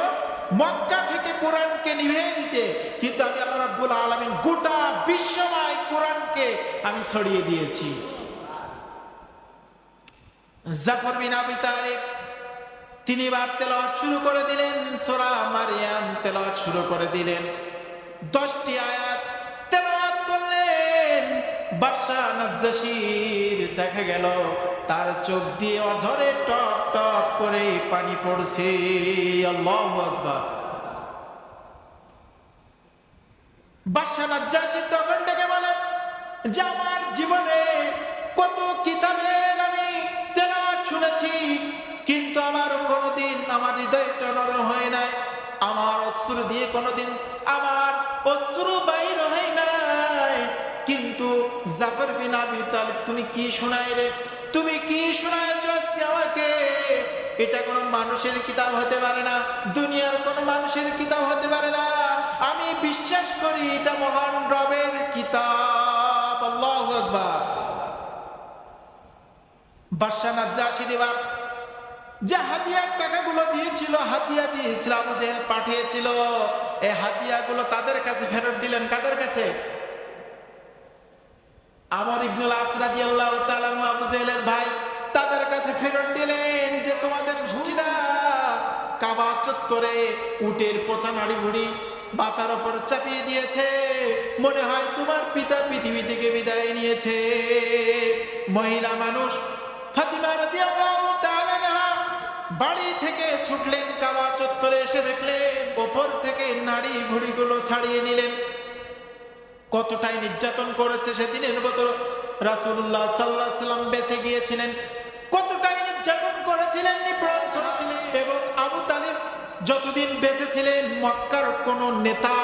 মক্কা থেকে কোরআনকে নিভিয়ে দিতে, কিন্তু আমি আল্লাহ রাব্বুল আলামিন গোটা বিশ্বময় কোরআনকে আমি ছড়িয়ে দিয়েছি। জাফর বিন আবি তালিব তিনি এবার তেলাওয়াত শুরু করে দিলেন, সূরা মারিয়াম তেলাওয়াত শুরু করে দিলেন। 10টি আয়াত তেলাওয়াত করলেন। বাদশা নাজ্জাশীর দেখা গেল তার চোখ দিয়ে অঝরে টপ টপ করে পানি পড়ছে। আল্লাহু আকবার। বাদশা নাজ্জাশী তখন ডেকে বলে যে আমার জীবনে কত কিতাবের আমি তেলাওয়াত শুনেছি, কিন্তু আমার কোনোদিন আমার হৃদয়টা নরম হয় নাই, আমার অশ্রু দিয়ে কোনোদিন আমার অশ্রু বাইর হয় নাই। কিন্তু জাফর বিন আবি তালিব তুমি কি শোনাইলে, তুমি কি শোনাইছো আজকে আমাকে? এটা কোনো মানুষের কিতাব হতে পারে না, দুনিয়ার কোনো মানুষের কিতাব হতে পারে না। আমি বিশ্বাস করি এটা মহান রবের কিতাব। আল্লাহু আকবার। বাদশা নাজ্জাশী এবার যে হাদিয়ার টাকাগুলো দিয়েছিল, হাদিয়া দিয়েছিল, আবু জেহেল পাঠিয়েছিল, এই হাদিয়াগুলো তাদের কাছে ফেরত দিলেন। কাদের কাছে? আমর ইবনুল আস রাদিয়াল্লাহু তাআলা আবু জেহেলের ভাই, তাদের কাছে ফেরত দিলেন যে তোমাদের গোষ্ঠীরা কাবা চত্বরে উটের পচা নাড়ি ভুড়ি মাথার উপর চাপিয়ে দিয়েছে, মনে হয় তোমার পিতা পৃথিবী থেকে বিদায় নিয়েছে। মহিলা মানুষ ফাতিমা রাদিয়াল্লাহু তাআলা বাড়ি থেকে ছুটলেন, কাবা চত্বরে এসে দেখলেন উপর থেকে নাড়ি ভুড়িগুলো ছাড়িয়ে নিলেন। কতটাই নির্যাতন করেছে সেদিনের মতো রাসূলুল্লাহ সাল্লাল্লাহু আলাইহি ওয়াসাল্লাম বেঁচে গিয়েছিলেন, কতটাই নির্যাতন করেছিলেন, নিপীড়ন করেছিলেন। এবং আবু তালিব যতদিন বেঁচে ছিলেন, মক্কার কোন নেতা,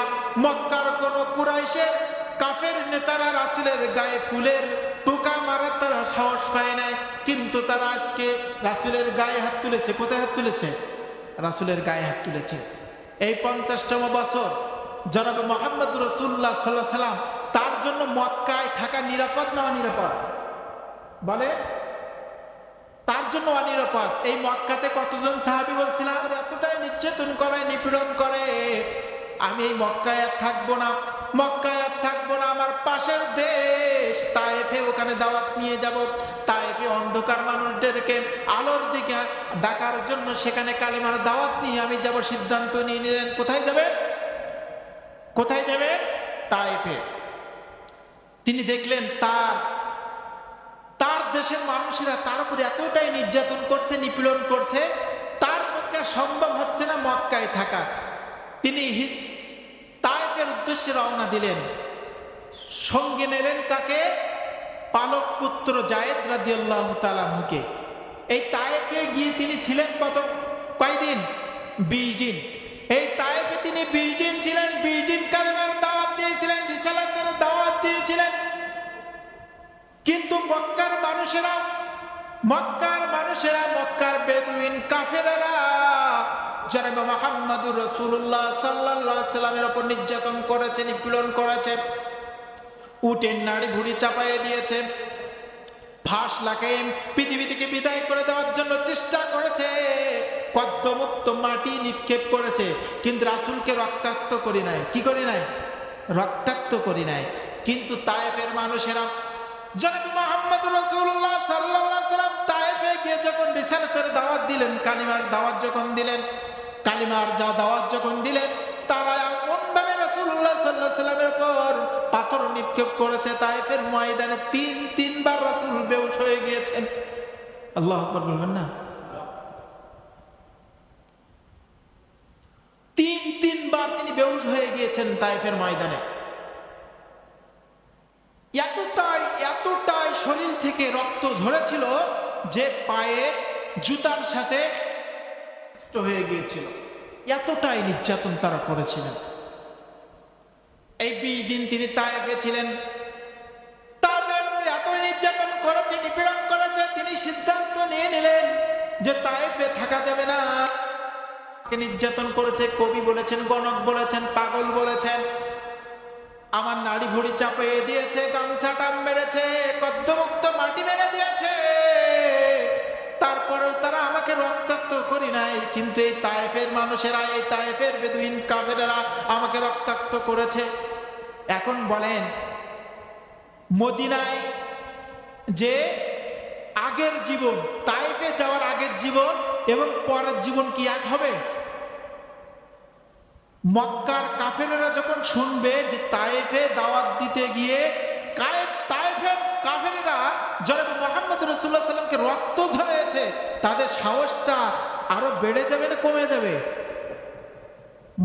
মক্কার কোন কুরাইশের কাফের নেতারা রাসূলের গায়ে ফুলের টোকা মারার তারা সাহস পায় নাই, কিন্তু তারা আজকে রাসূলের গায়ে হাত তুলেছে। কোথায় হাত তুলেছে? রাসূলের গায়ে হাত তুলেছে। এই 50তম বছর জনাব মুহাম্মদ রাসূলুল্লাহ সাল্লাল্লাহু আলাইহি সাল্লাম, তার জন্য মক্কায় থাকা নিরাপদ না অনিরাপদ? বলে তার জন্য অনিরাপদ। এই মক্কাতে কতজন সাহাবী বলছিলাম এতটাই নির্যাতন করে, নিপীড়ন করে, আমি এই মক্কায় আর থাকবো না, মক্কায় আর থাকবো না, আমার পাশের দেশ তায়েফে, ওখানে দাওয়াত নিয়ে যাব। তায়েফে অন্ধকার মানুষদেরকে আলোর দিকে ডাকার জন্য সেখানে কালিমার দাওয়াত নিয়ে আমি যাব সিদ্ধান্ত নিয়ে নিলেন। কোথায় যাবেন? কোথায় যাবেন? তায়েফে। তিনি দেখলেন তার দেশের মানুষেরা তার উপরে এতটাই নির্যাতন করছে, নিপীড়ন করছে, তার পক্ষে সম্ভব হচ্ছে না মক্কায় থাকা। তিনি তায়েফের উদ্দেশ্যে রওনা দিলেন। সঙ্গে নিলেন কাকে? পালক পুত্র যায়েদ রাদিয়াল্লাহু তাআলা আনহুকে। এই তায়েফে গিয়ে তিনি ছিলেন কয়দিন? 20 দিন। এই তায়েফে তিনি 20 দিন ছিলেন। 20 দিন কালেমার দাওয়াত দিয়েছিলেন, রিসালাতের দাওয়াত দিয়েছিলেন। কিন্তু মক্কার মানুষেরা, মক্কার বেদুইন কাফেরেরা জনাব মুহাম্মদুর রাসূলুল্লাহ সাল্লাল্লাহু আলাইহি সাল্লামের উপর নির্যাতন করেছে, নিপীড়ন করেছে, উটের নাড়ি ভুঁড়ি চাপাইয়ে দিয়েছে, ফাঁস লাগায়ে পৃথিবী থেকে বিদায় করে দেওয়ার জন্য চেষ্টা করেছে, কদ্দমুক্ত মাটি নিক্ষেপ করেছে, কিন্তু রাসূলকে রক্তাক্ত করি নাই। কি করি নাই? রক্তাক্ত করি নাই। কিন্তু তায়েফের মানুষেরা জনাব মুহাম্মদুর রাসূলুল্লাহ সাল্লাল্লাহু আলাইহি সাল্লাম তায়েফে গিয়ে যখন রিসালাতের দাওয়াত দিলেন, কালিমার দাওয়াত যখন দিলেন, তারা এমনভাবে রাসূলুল্লাহ সাল্লাল্লাহু আলাইহি সাল্লামের উপর পাথর নিক্ষেপ করেছে, তায়েফের ময়দানে তিনবার রাসূল বেহুশ হয়ে গিয়েছেন। আল্লাহু আকবার বলবেন না? তিনবার তিনি বেহুশ হয়ে গিয়েছেন তায়েফের ময়দানে। এতটাই শরীর থেকে রক্ত ঝরেছিল যে পায়ে জুতার সাথে হয়ে গিয়েছিল। এতটাই নির্যাতন তারা করেছিলেন। এই 20 দিন তিনি তায়েফে ছিলেন। তাদের এতই নির্যাতন করেছে, নিপীড়ন করেছে, তিনি সিদ্ধান্ত নিয়ে নিলেন যে তায়েফে থাকা যাবে না। নির্যাতন করেছে, কবি বলেছেন, গণক বলেছেন, পাগল বলেছেন, আমার নাড়ি ভুঁড়ি চাপিয়ে দিয়েছে, গামছা টান মেরেছে, কদ্দমুক্ত মাটি মেরে দিয়েছে, তারপরেও তারা আমাকে রক্তাক্ত করি নাই। কিন্তু এই তায়েফের মানুষেরা, এই তায়েফের বেদুইন কাফেরেরা আমাকে রক্তাক্ত করেছে। এখন বলেন, মদিনায় যে আগের জীবন, তায়েফে যাওয়ার আগের জীবন এবং পরের জীবন কি এক হবে? মক্কার কাফেরেরা যখন শুনবে যে তায়েফে দাওয়াত দিতে গিয়ে তায়েফের কাফেরেরা জনাব মুহাম্মদ রাসূলুল্লাহ সাল্লামকে রক্ত ঝরিয়েছে, তাদের সাহসটা আরো বেড়ে যাবে না কমে যাবে?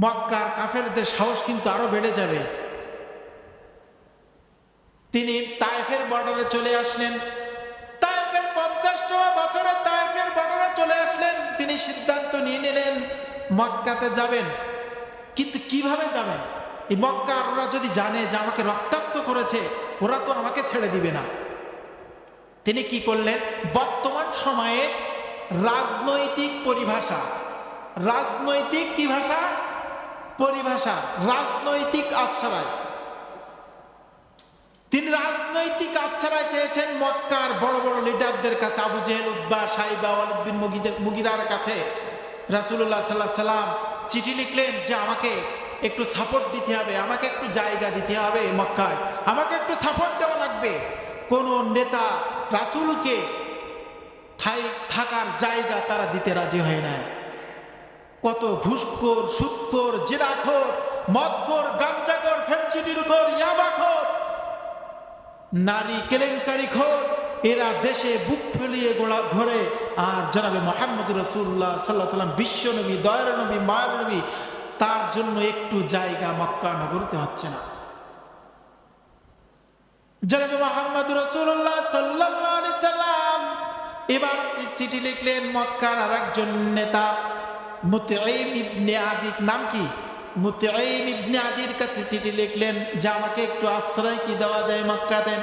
মক্কার কাফেরদের সাহস কিন্তু আরো বেড়ে যাবে। তিনি তায়েফের বর্ডারে চলে আসলেন। তায়েফের 50তম বছরে তায়েফের বর্ডারে চলে আসলেন। তিনি সিদ্ধান্ত নিয়ে নিলেন মক্কাতে যাবেন। কিন্তু কিভাবে যাবেন? এই মক্কার ওরা যদি জানে যে আমাকে রক্তাক্ত করেছে, ওরা তো আমাকে ছেড়ে দিবে না। তিনি কি করলেন? বর্তমান সময়ে রাজনৈতিক পরিভাষা, রাজনৈতিক কি ভাষা? পরিভাষা, রাজনৈতিক আচ্ছারায় তিনি রাজনৈতিক আচ্ছারায় চেয়েছেন মক্কার বড় বড় লিডারদের কাছে, আবু জেহেল, উতবা, সাইবা, ওয়ালিদ বিন মুগিরার কাছে রাসূলুল্লাহ সাল্লাল্লাহু আলাইহি সাল্লাম চিঠি লিখলেন যে আমাকে একটু সাপোর্ট দিতে হবে, আমাকে একটু জায়গা দিতে হবে, মক্কায় আমাকে একটু সাপোর্ট দেওয়া লাগবে। কোন নেতা রাসূলকে থাকার জায়গা তারা দিতে রাজি হয় না। কত ঘুষখোর, সুদখোর, জিনাখোর, মদখোর, গাঞ্জাখোর, ফেনসিডিলখোর, ইয়াবাখোর, নারী কেলেঙ্কারিখোর, এরা দেশে বুক ফেলিয়ে ঘোরে। আর জনাবে মুহাম্মদ রাসূলুল্লাহ সাল্লাল্লাহু আলাইহি সাল্লাম, বিশ্ব নবী, দয়ার নবী, মায়ের নবী, তার জন্য একটু জায়গা মক্কা নগরীতে হচ্ছে না। জনাবে মুহাম্মদ রাসূলুল্লাহ সাল্লাল্লাহু আলাইহি সাল্লাম এবার চিঠি লিখলেন মক্কার আরেকজন নেতা মুতঈম ইবনে আদি, নাম কি? মুতঈম ইবনে আদির কাছে চিঠি লিখলেন যে আমাকে একটু আশ্রয় কি দেওয়া যায় মক্কাতে।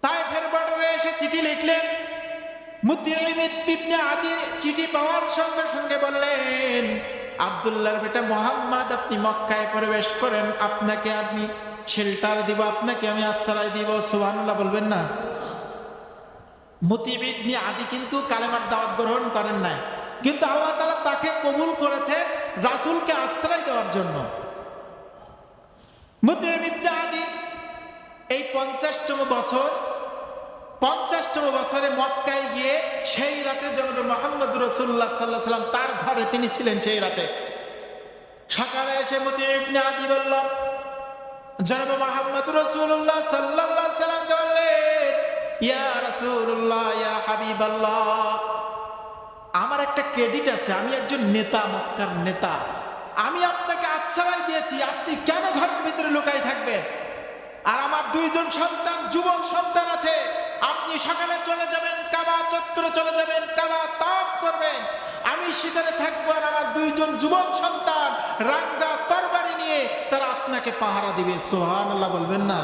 তায়েফের বর্ডারে এসে চিঠি লিখলেন। মুতঈম ইবনে আদি চিঠি পাওয়ার সঙ্গে সঙ্গে বললেন, আব্দুল্লাহর বেটা মুহাম্মদ, আপনি মক্কায় প্রবেশ করেন, আপনাকে আমি শেল্টার দিব, আপনাকে আমি আশ্রয় দিব। সুবহানাল্লাহ বলবেন না? মুতঈম ইবনে আদি কিন্তু কালেমার দাওয়াত গ্রহণ করেন নাই, কিন্তু আল্লাহ তাআলা তাকে কবুল করেছে রাসূলকে আশ্রয় দেওয়ার জন্য। মুতঈম ইবনে আদি এই 50তম বছরে মক্কায় গিয়ে সেই রাতে জনাবে মুহাম্মদ রাসূলুল্লাহ সাল্লাল্লাহু আলাইহি সাল্লাম তার ঘরে তিনি ছিলেন। সেই রাতে সকালে এসে মুতঈম ইবনে আদি বলল, জনাবে মুহাম্মদ রাসূলুল্লাহ সাল্লাল্লাহু আলাইহি সাল্লামকে বললেন, ইয়া রাসূলুল্লাহ, ইয়া হাবিবাল্লাহ, আমার একটা ক্রেডিট আছে, আমি একজন নেতা, মক্কার নেতা। আমি আপনাকে আশ্রয় দিয়েছি, আপনি কেন ঘরের ভিতরে লুকাই থাকবেন? আর আমার দুইজন সন্তান, যুবক সন্তান আছে। আপনি সকালে চলে যাবেন, কাবা চত্বরে চলে যাবেন, কাবা তাওয়াফ করবেন। আমি সেখানে থাকবো, আর আমার দুইজন যুবক সন্তান রাঙ্গা তরবারি নিয়ে তারা আপনাকে পাহারা দিবে। সুবহানাল্লাহ বলবেন না?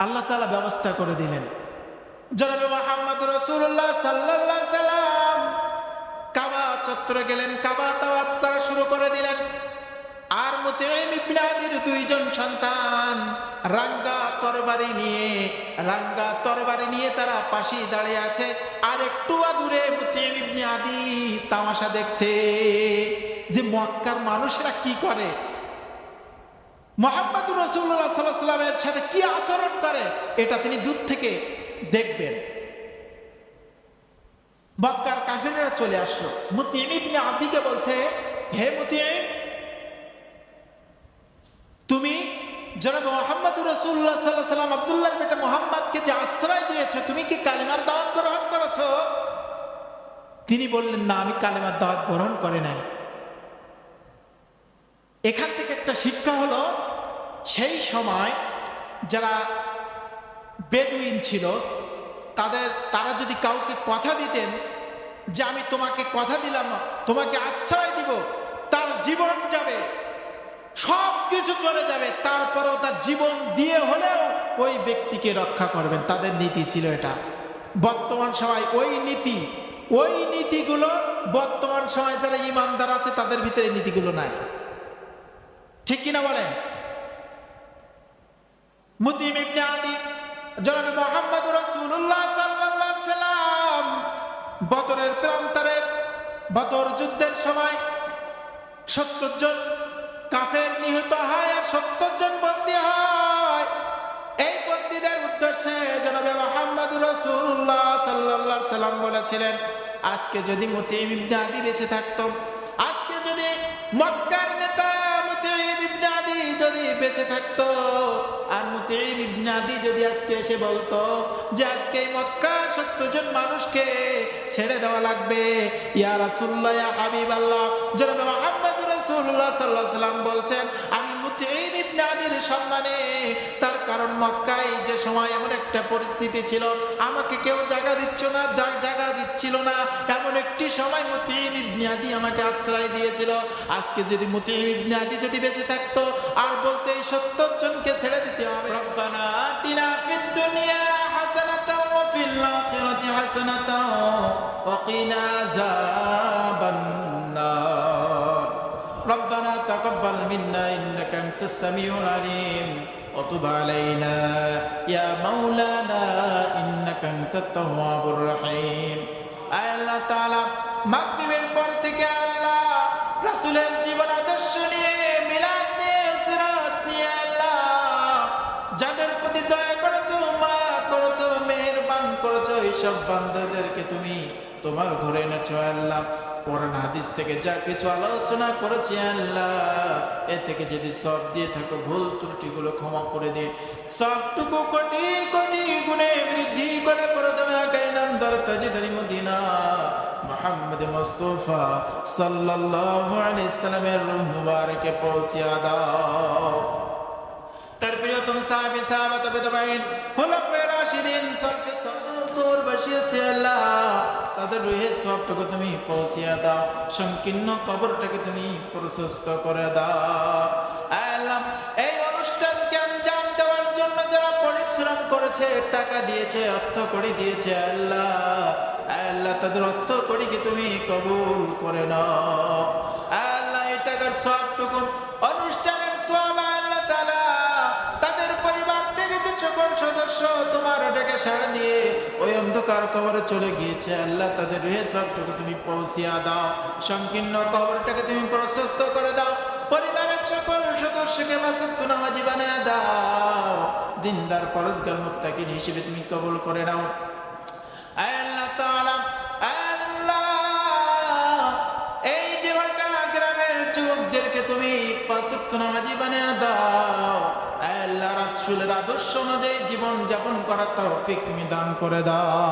আল্লাহ তাআলা ব্যবস্থা করে দিলেন। জনাবে মুহাম্মদ রাসূলুল্লাহ সাল্লাল্লাহু আলাইহি সাল্লাম কাবা চত্বরে গেলেন, কাবা তাওয়াফ করা শুরু করে দিলেন। আর মুতাইম ইবনে আদির দুইজন সন্তান রাঙ্গা তরবারি নিয়ে তারা পাশে দাঁড়িয়ে আছে। আর একটু দূরে মুতাইম ইবনে আদি তামাশা দেখছে যে মক্কার মানুষেরা কি করে, মুহাম্মদ রাসূলুল্লাহ সাল্লাল্লাহু আলাইহি সাল্লামের সাথে কি আচরণ করে, এটা তিনি দূর থেকে দেখবেন। মক্কার কাফিররা চলে আসলো, মুতাইম ইবনে আদিকে বলছে, হে মুতাইম, তুমি জনাব মুহাম্মদ রাসূলুল্লাহ সাল্লাল্লাহু আলাইহি সাল্লাম আব্দুল্লাহর বেটা মুহাম্মদকে যে আশ্রয় দিয়েছো, তুমি কি কালিমার দাওয়াত গ্রহণ করেছো? তিনি বললেন, না, আমি কালিমার দাওয়াত গ্রহণ করে নাই। এখান থেকে একটা শিক্ষা হলো, সেই সময় যারা বেদুইন ছিল তারা যদি কাউকে কথা দিতেন যে আমি তোমাকে কথা দিলাম, তোমাকে আশ্রয় দিব, তার জীবন যাবে, সব কিছু চলে যাবে, তারপরেও তার জীবন দিয়ে হলেও ওই ব্যক্তিকে রক্ষা করবেন। তাদের নীতি ছিল এটা। বর্তমান সময় ওই নীতিগুলো বর্তমান সময় যারা ইমানদার আছে তাদের ভিতরে নীতিগুলো নাই। ঠিক কিনা বলেন? মুতাইম ইবনে আদি জনাবে মুহাম্মদ রাসূলুল্লাহ সাল্লাল্লাহু আলাইহি সাল্লাম বদরের প্রান্তরে, বদর যুদ্ধের সময় ৭০ জন কাফের নিহত হয় আর ৭০ জন বন্দী হয়। এই বন্দীদের উদ্দেশ্যে জনাবে মুহাম্মদ রাসূলুল্লাহ সাল্লাল্লাহু আলাইহি সাল্লাম বলেছিলেন, আজকে যদি মুতাইম ইবনে আদি বেঁচে থাকতো, আজকে যদি মক্কার নেতা মুতাইম ইবনে আদি যদি বেঁচে থাকতো, আর মুতাইম ইবনে আদি যদি আজকে এসে বলতো যে আজকে মক্কার ৭০ জন মানুষকে ছেড়ে দেওয়া লাগবে, ইয়া রাসূলুল্লাহ, ইয়া হাবিবাল্লাহ, জনাবে মুহাম্মদ রাসূলুল্লাহ সাল্লাল্লাহু আলাইহি সাল্লাম বলছেন, আমি মুতাইম ইবনে আদির সম্মানে, তার কারণ মক্কায় যে সময় এমন একটা পরিস্থিতি ছিল, আমাকে কেউ জায়গা দিচ্ছিল না, এমন একটি সময় মুতাইম ইবনে আদি আমাকে আশ্রয় দিয়েছিল। আজকে যদি মুতাইম ইবনে আদি যদি বেঁচে থাকতো আর বলতে এই ৭০ জনকে ছেড়ে দিতে হবে, রব্বানা আতিনা ফিদ দুনিয়া হাসানাতাও ওয়া ফিল আখিরাতি হাসানাতাও ওয়া কিনা আযাবান নার, রব্বানা তাকাব্বাল মিন্না ইন্নাকা আনতাস সামিউল আলিম ওয়া তুব আলাইনা ইয়া মাওলানা ইন্নাকা আনতাত তাওয়াবুর রহিম। আয় আল্লাহ তাআলা, মাগরিবের পর থেকে আল্লাহ রাসূলের জীবন আদর্শ নিয়ে, মিলাদ নিয়ে, সিরাত নিয়ে আল্লাহ যাদের প্রতি দয়া করেছো, মায়া করেছো, মেহেরবান করেছো, এইসব বান্দাদেরকে তুমি তোমার ঘরে এনেছো আল্লাহ। কোরআন হাদিস থেকে যা কিছু আলোচনা করেছি আল্লাহ, এ থেকে যদি সব দিয়ে থাকো, ভুল ত্রুটিগুলো ক্ষমা করে দিয়ে সবটুকু কোটি কোটি গুণে বৃদ্ধি করে তুমি আগাই নামদার তাজদারি মদিনা মুহাম্মদ মুস্তাফা সাল্লাল্লাহু আলাইহি সাল্লামের রূহ মুবারকে পৌঁছিয়া দাও। তার প্রিয়তম সাহাবী, সাহাবাত, তাবেঈন, খুলাফায়ে রাশিদিন, সলফে সাদুর বসিয়েছে আল্লাহ, তাদের রুহের সবটুকু তুমি পৌঁছিয়া দাও, সংকীর্ণ কবরটাকে তুমি প্রশস্ত করে দাও আল্লাহ। এই অনুষ্ঠানকে আঞ্জাম দেওয়ার জন্য যারা পরিশ্রম করেছে, টাকা দিয়েছে, অর্থ কড়ি দিয়েছে আল্লাহ, আল্লাহ তাদের অর্থ কড়িকে তুমি কবুল করে নাও আল্লাহ। এই টাকার সবটুকু অনুষ্ঠানের সওয়াব আল্লাহ তাআলা তাদের পরিবার থেকে যে সকল সদস্য তোমার ডাকে সাড়া দিয়ে ওই অন্ধকার কবরে চলে গিয়েছে আল্লাহ, তাদের রুহে সবটুকু তুমি পৌঁছিয়া দাও, সংকীর্ণ কবরটাকে তুমি প্রশস্ত করে দাও, পরিবারের সকল সদস্যকে মাসুক নামাজি বানায় দাও, দিনদার পরহেজগার মুত্তাকিন হিসেবে তুমি কবুল করে নাও আল্লাহ তাআলা। আল্লাহ, এই জীবনটা গ্রামের যুবকদেরকে তুমি পাঁচ ওয়াক্ত নামাজি বানায় দাও আল্লাহ। রাত রাসূলের আদর্শ অনুযায়ী জীবন যাপন করার তৌফিক তুমি দান করে দাও।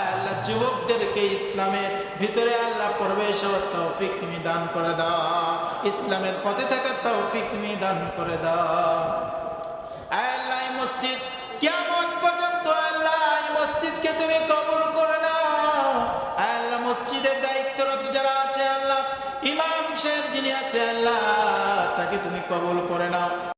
আল্লাহ যুবকদেরকে ইসলামের ভিতরে আল্লাহ প্রবেশ হওয়ার তৌফিক তুমি দান করে দাও, ইসলামের পথে থাকার তৌফিক তুমি দান করে দাও। আল্লাহ এই মসজিদ কিয়ামত পর্যন্ত আল্লাহ এই মসজিদকে তুমি কবুল করে নাও। আল্লাহ মসজিদের দায়িত্বরত যারা আছে আল্লাহ, ইমাম সাহেব যিনি আছে আল্লাহ তাকে তুমি কবুল করে নাও।